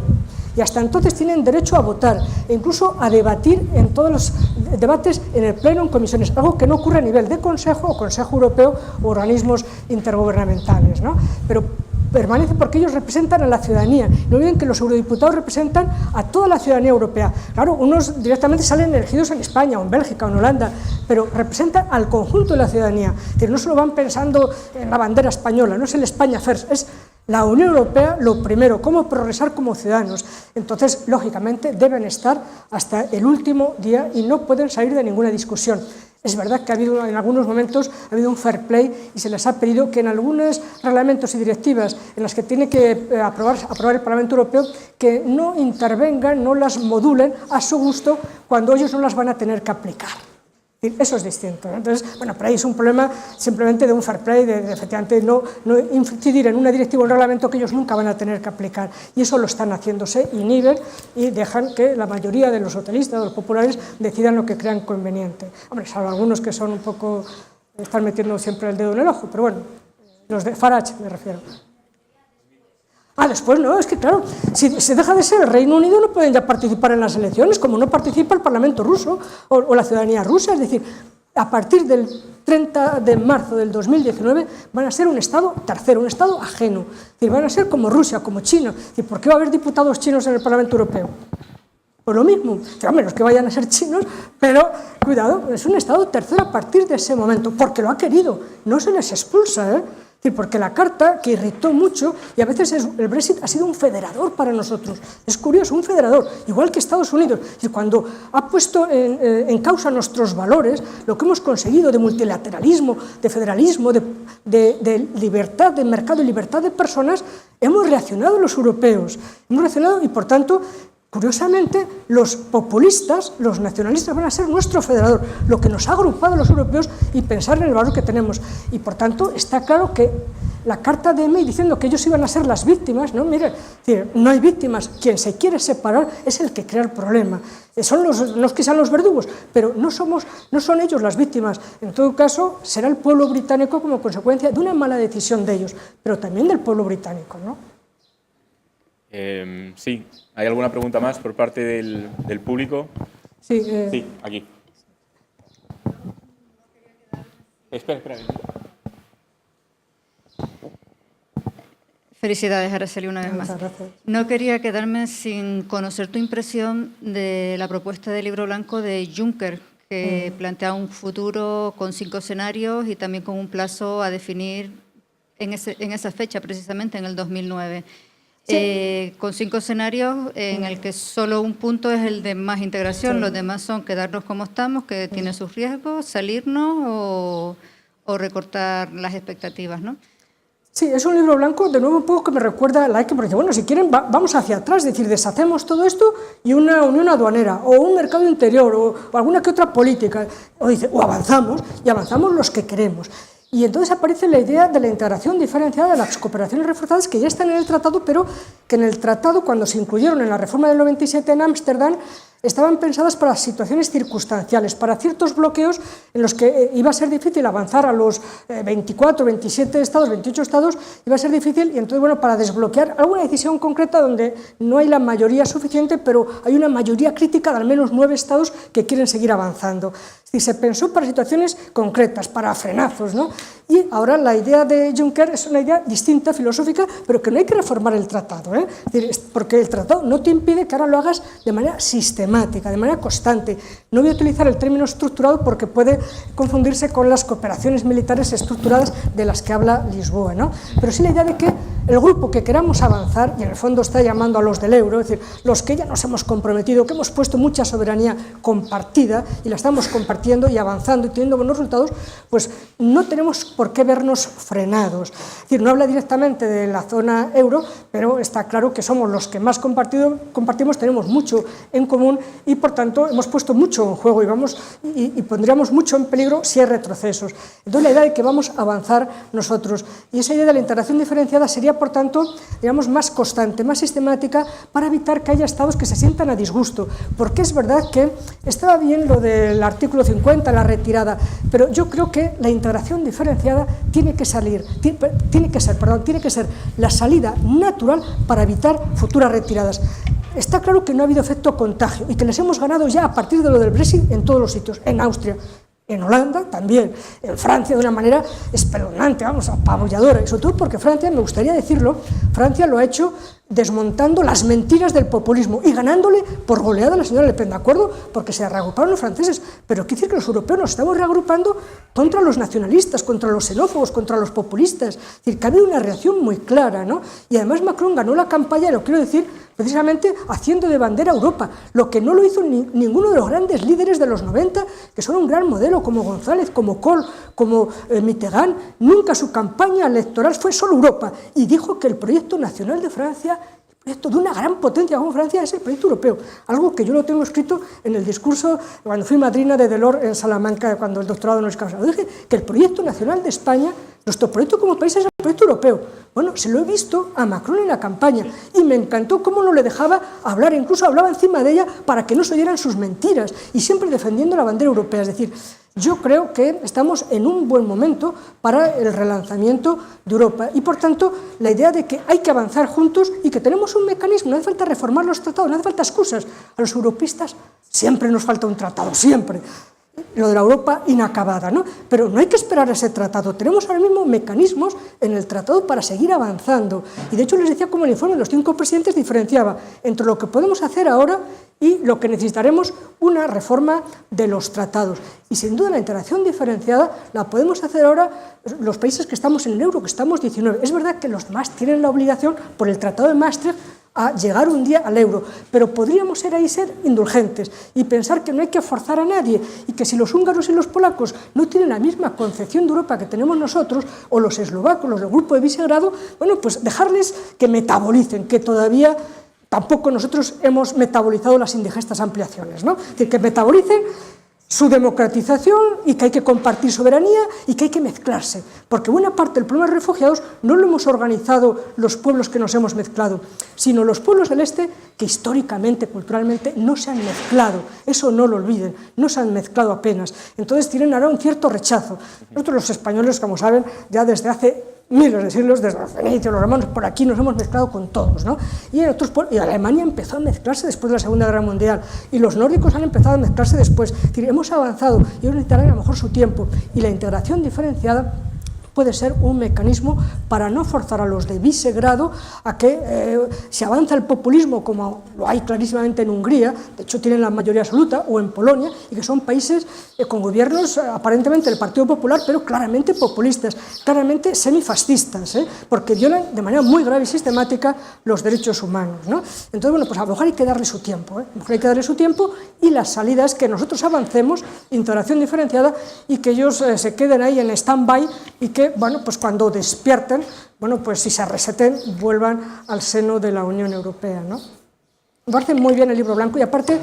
Y hasta entonces tienen derecho a votar e incluso a debatir en todos los debates en el Pleno, en comisiones, algo que no ocurre a nivel de Consejo o Consejo Europeo o organismos intergubernamentales, ¿no? Pero permanece porque ellos representan a la ciudadanía. No olviden que los eurodiputados representan a toda la ciudadanía europea. Claro, unos directamente salen elegidos en España o en Bélgica o en Holanda, pero representan al conjunto de la ciudadanía. Es decir, no solo van pensando en la bandera española, no es el España First, es la Unión Europea lo primero, cómo progresar como ciudadanos. Entonces, lógicamente, deben estar hasta el último día y no pueden salir de ninguna discusión. Es verdad que en algunos momentos ha habido un fair play y se les ha pedido que en algunos reglamentos y directivas en las que tiene que aprobar el Parlamento Europeo, que no intervengan, no las modulen a su gusto cuando ellos no las van a tener que aplicar. Eso es distinto, ¿no? Entonces, bueno, por ahí es un problema simplemente de un fair play, de efectivamente no incidir en una directiva o un reglamento que ellos nunca van a tener que aplicar. Y eso lo están haciendo, se inhiben y dejan que la mayoría de los socialistas, de los populares, decidan lo que crean conveniente. Hombre, salvo algunos que son un poco, están metiendo siempre el dedo en el ojo, pero bueno, los de Farage me refiero. Después no, es que claro, si se deja de ser el Reino Unido no pueden ya participar en las elecciones, como no participa el Parlamento ruso o la ciudadanía rusa, es decir, a partir del 30 de marzo del 2019 van a ser un Estado tercero, un Estado ajeno, es decir, van a ser como Rusia, como China. Es decir, ¿por qué va a haber diputados chinos en el Parlamento Europeo? pues lo mismo, a menos que vayan a ser chinos, pero cuidado, es un Estado tercero a partir de ese momento, porque lo ha querido, no se les expulsa, Es decir, porque la carta, que irritó mucho, y a veces el Brexit ha sido un federador para nosotros, es curioso, un federador, igual que Estados Unidos, y cuando ha puesto en causa nuestros valores, lo que hemos conseguido de multilateralismo, de federalismo, de libertad de mercado y libertad de personas, hemos reaccionado los europeos, hemos reaccionado y por tanto, curiosamente, los populistas, los nacionalistas van a ser nuestro federador, lo que nos ha agrupado a los europeos y pensar en el valor que tenemos. Y por tanto, está claro que la carta de May diciendo que ellos iban a ser las víctimas, no, mire, no hay víctimas, quien se quiere separar es el que crea el problema. Son los que sean los verdugos, pero no son ellos las víctimas. En todo caso, será el pueblo británico como consecuencia de una mala decisión de ellos, pero también del pueblo británico, ¿no? Sí, ¿hay alguna pregunta más por parte del público? Sí, sí, aquí. Espera. Felicidades, Araceli, una vez más. Muchas gracias. No quería quedarme sin conocer tu impresión de la propuesta del libro blanco de Juncker, que plantea un futuro con 5 escenarios y también con un plazo a definir en esa fecha, precisamente en el 2009. Sí. Con 5 escenarios en el que solo un punto es el de más integración, sí. Los demás son quedarnos como estamos, que tiene sus riesgos, salirnos o recortar las expectativas, ¿no? Sí, es un libro blanco, de nuevo un poco que me recuerda a la ECA, porque bueno, si quieren vamos hacia atrás, es decir, deshacemos todo esto y una unión aduanera, o un mercado interior, o alguna que otra política, o avanzamos, y avanzamos los que queremos. Y entonces aparece la idea de la integración diferenciada de las cooperaciones reforzadas que ya están en el tratado, pero que en el tratado, cuando se incluyeron en la reforma del 97 en Ámsterdam, estaban pensadas para situaciones circunstanciales, para ciertos bloqueos en los que iba a ser difícil avanzar a los 24, 27 estados, 28 estados, iba a ser difícil, y entonces, bueno, para desbloquear alguna decisión concreta donde no hay la mayoría suficiente, pero hay una mayoría crítica de al menos 9 estados que quieren seguir avanzando. Es decir, se pensó para situaciones concretas, para frenazos, ¿no? Y ahora la idea de Juncker es una idea distinta, filosófica, pero que no hay que reformar el tratado, Es decir, porque el tratado no te impide que ahora lo hagas de manera sistemática, de manera constante. No voy a utilizar el término estructurado porque puede confundirse con las cooperaciones militares estructuradas de las que habla Lisboa, ¿no? Pero sí la idea de que el grupo que queramos avanzar, y en el fondo está llamando a los del euro, es decir, los que ya nos hemos comprometido, que hemos puesto mucha soberanía compartida y la estamos compartiendo y avanzando y teniendo buenos resultados, pues no tenemos por qué vernos frenados. Es decir, no habla directamente de la zona euro, pero está claro que somos los que más compartimos, tenemos mucho en común y por tanto hemos puesto mucho en juego y pondríamos mucho en peligro si hay retrocesos. Entonces la idea de que vamos a avanzar nosotros, y esa idea de la integración diferenciada sería por tanto, digamos, más constante, más sistemática, para evitar que haya estados que se sientan a disgusto, porque es verdad que estaba bien lo del artículo 50, la retirada, pero yo creo que la integración diferenciada tiene que ser la salida natural para evitar futuras retiradas. Está claro que no ha habido efecto contagio y que les hemos ganado ya a partir de lo del Brexit en todos los sitios, en Austria, en Holanda también, en Francia de una manera espeluznante, vamos, apabulladora, y sobre todo porque Francia, me gustaría decirlo, Francia lo ha hecho desmontando las mentiras del populismo y ganándole por goleada a la señora Le Pen, ¿de acuerdo? Porque se reagruparon los franceses, pero quiere decir que los europeos nos estamos reagrupando contra los nacionalistas, contra los xenófobos, contra los populistas, es decir, que ha habido una reacción muy clara, ¿no? Y además Macron ganó la campaña, lo quiero decir, precisamente haciendo de bandera Europa, lo que no lo hizo ninguno de los grandes líderes de los 90, que son un gran modelo, como González, como Kohl, como Mitterrand. Nunca su campaña electoral fue solo Europa, y dijo que el proyecto nacional de Francia, el proyecto de una gran potencia como Francia, es el proyecto europeo, algo que yo lo tengo escrito en el discurso cuando fui madrina de Delors en Salamanca, cuando el doctorado no es causado. Dije que el proyecto nacional de España, nuestro proyecto como país, es el proyecto europeo. Bueno, se lo he visto a Macron en la campaña y me encantó cómo no le dejaba hablar, incluso hablaba encima de ella para que no se oyeran sus mentiras y siempre defendiendo la bandera europea. Es decir, yo creo que estamos en un buen momento para el relanzamiento de Europa y, por tanto, la idea de que hay que avanzar juntos y que tenemos un mecanismo, no hace falta reformar los tratados, no hace falta excusas. A los europeístas siempre nos falta un tratado, siempre. Lo de la Europa inacabada, ¿no? Pero no hay que esperar a ese tratado. Tenemos ahora mismo mecanismos en el tratado para seguir avanzando. Y de hecho les decía como el informe de los 5 presidentes diferenciaba entre lo que podemos hacer ahora y lo que necesitaremos una reforma de los tratados. Y sin duda la integración diferenciada la podemos hacer ahora los países que estamos en el euro, que estamos 19. Es verdad que los demás tienen la obligación por el Tratado de Maastricht a llegar un día al euro, pero podríamos ser indulgentes y pensar que no hay que forzar a nadie y que si los húngaros y los polacos no tienen la misma concepción de Europa que tenemos nosotros, o los eslovacos, los del grupo de Visegrado, bueno, pues dejarles que metabolicen, que todavía tampoco nosotros hemos metabolizado las indigestas ampliaciones, ¿no? Es decir, que metabolicen su democratización y que hay que compartir soberanía y que hay que mezclarse, porque buena parte del problema de refugiados no lo hemos organizado los pueblos que nos hemos mezclado, sino los pueblos del este que históricamente, culturalmente, no se han mezclado. Eso no lo olviden, no se han mezclado apenas. Entonces tienen ahora un cierto rechazo. Nosotros los españoles, como saben, ya desde hace miles de siglos, desde los fenicios, los romanos, por aquí nos hemos mezclado con todos, ¿no? Y Alemania empezó a mezclarse después de la Segunda Guerra Mundial, y los nórdicos han empezado a mezclarse después. Es decir, hemos avanzado y ellos necesitarán a lo mejor su tiempo, y la integración diferenciada puede ser un mecanismo para no forzar a los de Visegrado a que si avanza el populismo, como lo hay clarísimamente en Hungría, de hecho tienen la mayoría absoluta, o en Polonia, y que son países con gobiernos aparentemente del Partido Popular, pero claramente populistas, claramente semifascistas, porque violan de manera muy grave y sistemática los derechos humanos, ¿no? Entonces, bueno, pues a lo mejor hay que darle su tiempo, y la salida es que nosotros avancemos, integración diferenciada, y que ellos se queden ahí en stand-by y que, bueno, pues cuando despierten, bueno, pues si se reseten, vuelvan al seno de la Unión Europea, ¿no? Me parece muy bien el libro blanco, y aparte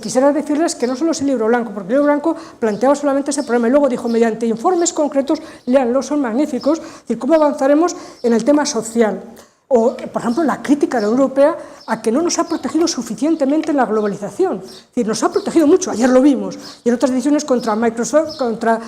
quisiera decirles que no solo es el libro blanco, porque el libro blanco planteaba solamente ese problema, y luego dijo, mediante informes concretos, léanlos, son magníficos, es decir, cómo avanzaremos en el tema social. O, por ejemplo, la crítica de la Unión Europea a que no nos ha protegido suficientemente en la globalización. Es decir, nos ha protegido mucho, ayer lo vimos, y en otras decisiones contra Microsoft, contra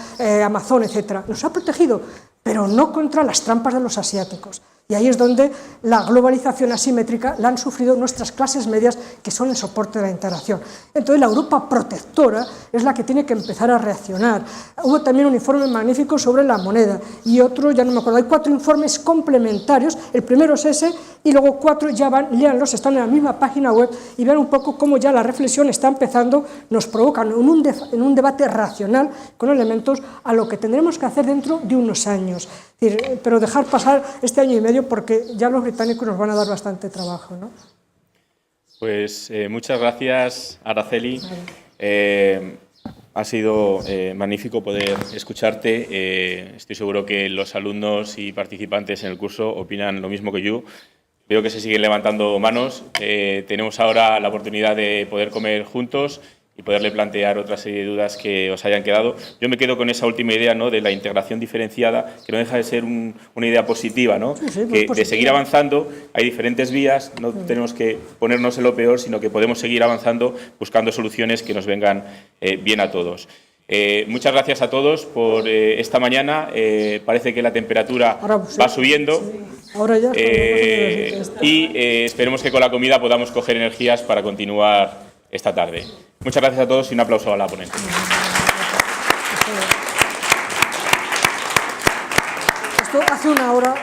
Amazon, etc. Nos ha protegido, pero no contra las trampas de los asiáticos. Y ahí es donde la globalización asimétrica la han sufrido nuestras clases medias, que son el soporte de la integración. Entonces la Europa protectora es la que tiene que empezar a reaccionar. Hubo también un informe magnífico sobre la moneda, y otro, ya no me acuerdo, hay 4 informes complementarios, el primero es ese, y luego 4 ya van, léanlos, están en la misma página web, y vean un poco cómo ya la reflexión está empezando, nos provocan en un debate racional, con elementos a lo que tendremos que hacer dentro de unos años. Es decir, pero dejar pasar este año y medio, porque ya los británicos nos van a dar bastante trabajo, ¿no? Pues muchas gracias, Araceli. Ha sido magnífico poder escucharte. Estoy seguro que los alumnos y participantes en el curso opinan lo mismo que yo. Veo que se siguen levantando manos. Tenemos ahora la oportunidad de poder comer juntos y poderle plantear otra serie de dudas que os hayan quedado. Yo me quedo con esa última idea, ¿no?, de la integración diferenciada, que no deja de ser una idea positiva, ¿no? Sí, que de seguir avanzando. Hay diferentes vías, no tenemos que ponernos en lo peor, sino que podemos seguir avanzando buscando soluciones que nos vengan bien a todos. Muchas gracias a todos por esta mañana. Parece que la temperatura va subiendo. Sí. Ahora ya y esperemos que con la comida podamos coger energías para continuar esta tarde. Muchas gracias a todos y un aplauso a la ponente. Esto hace una hora...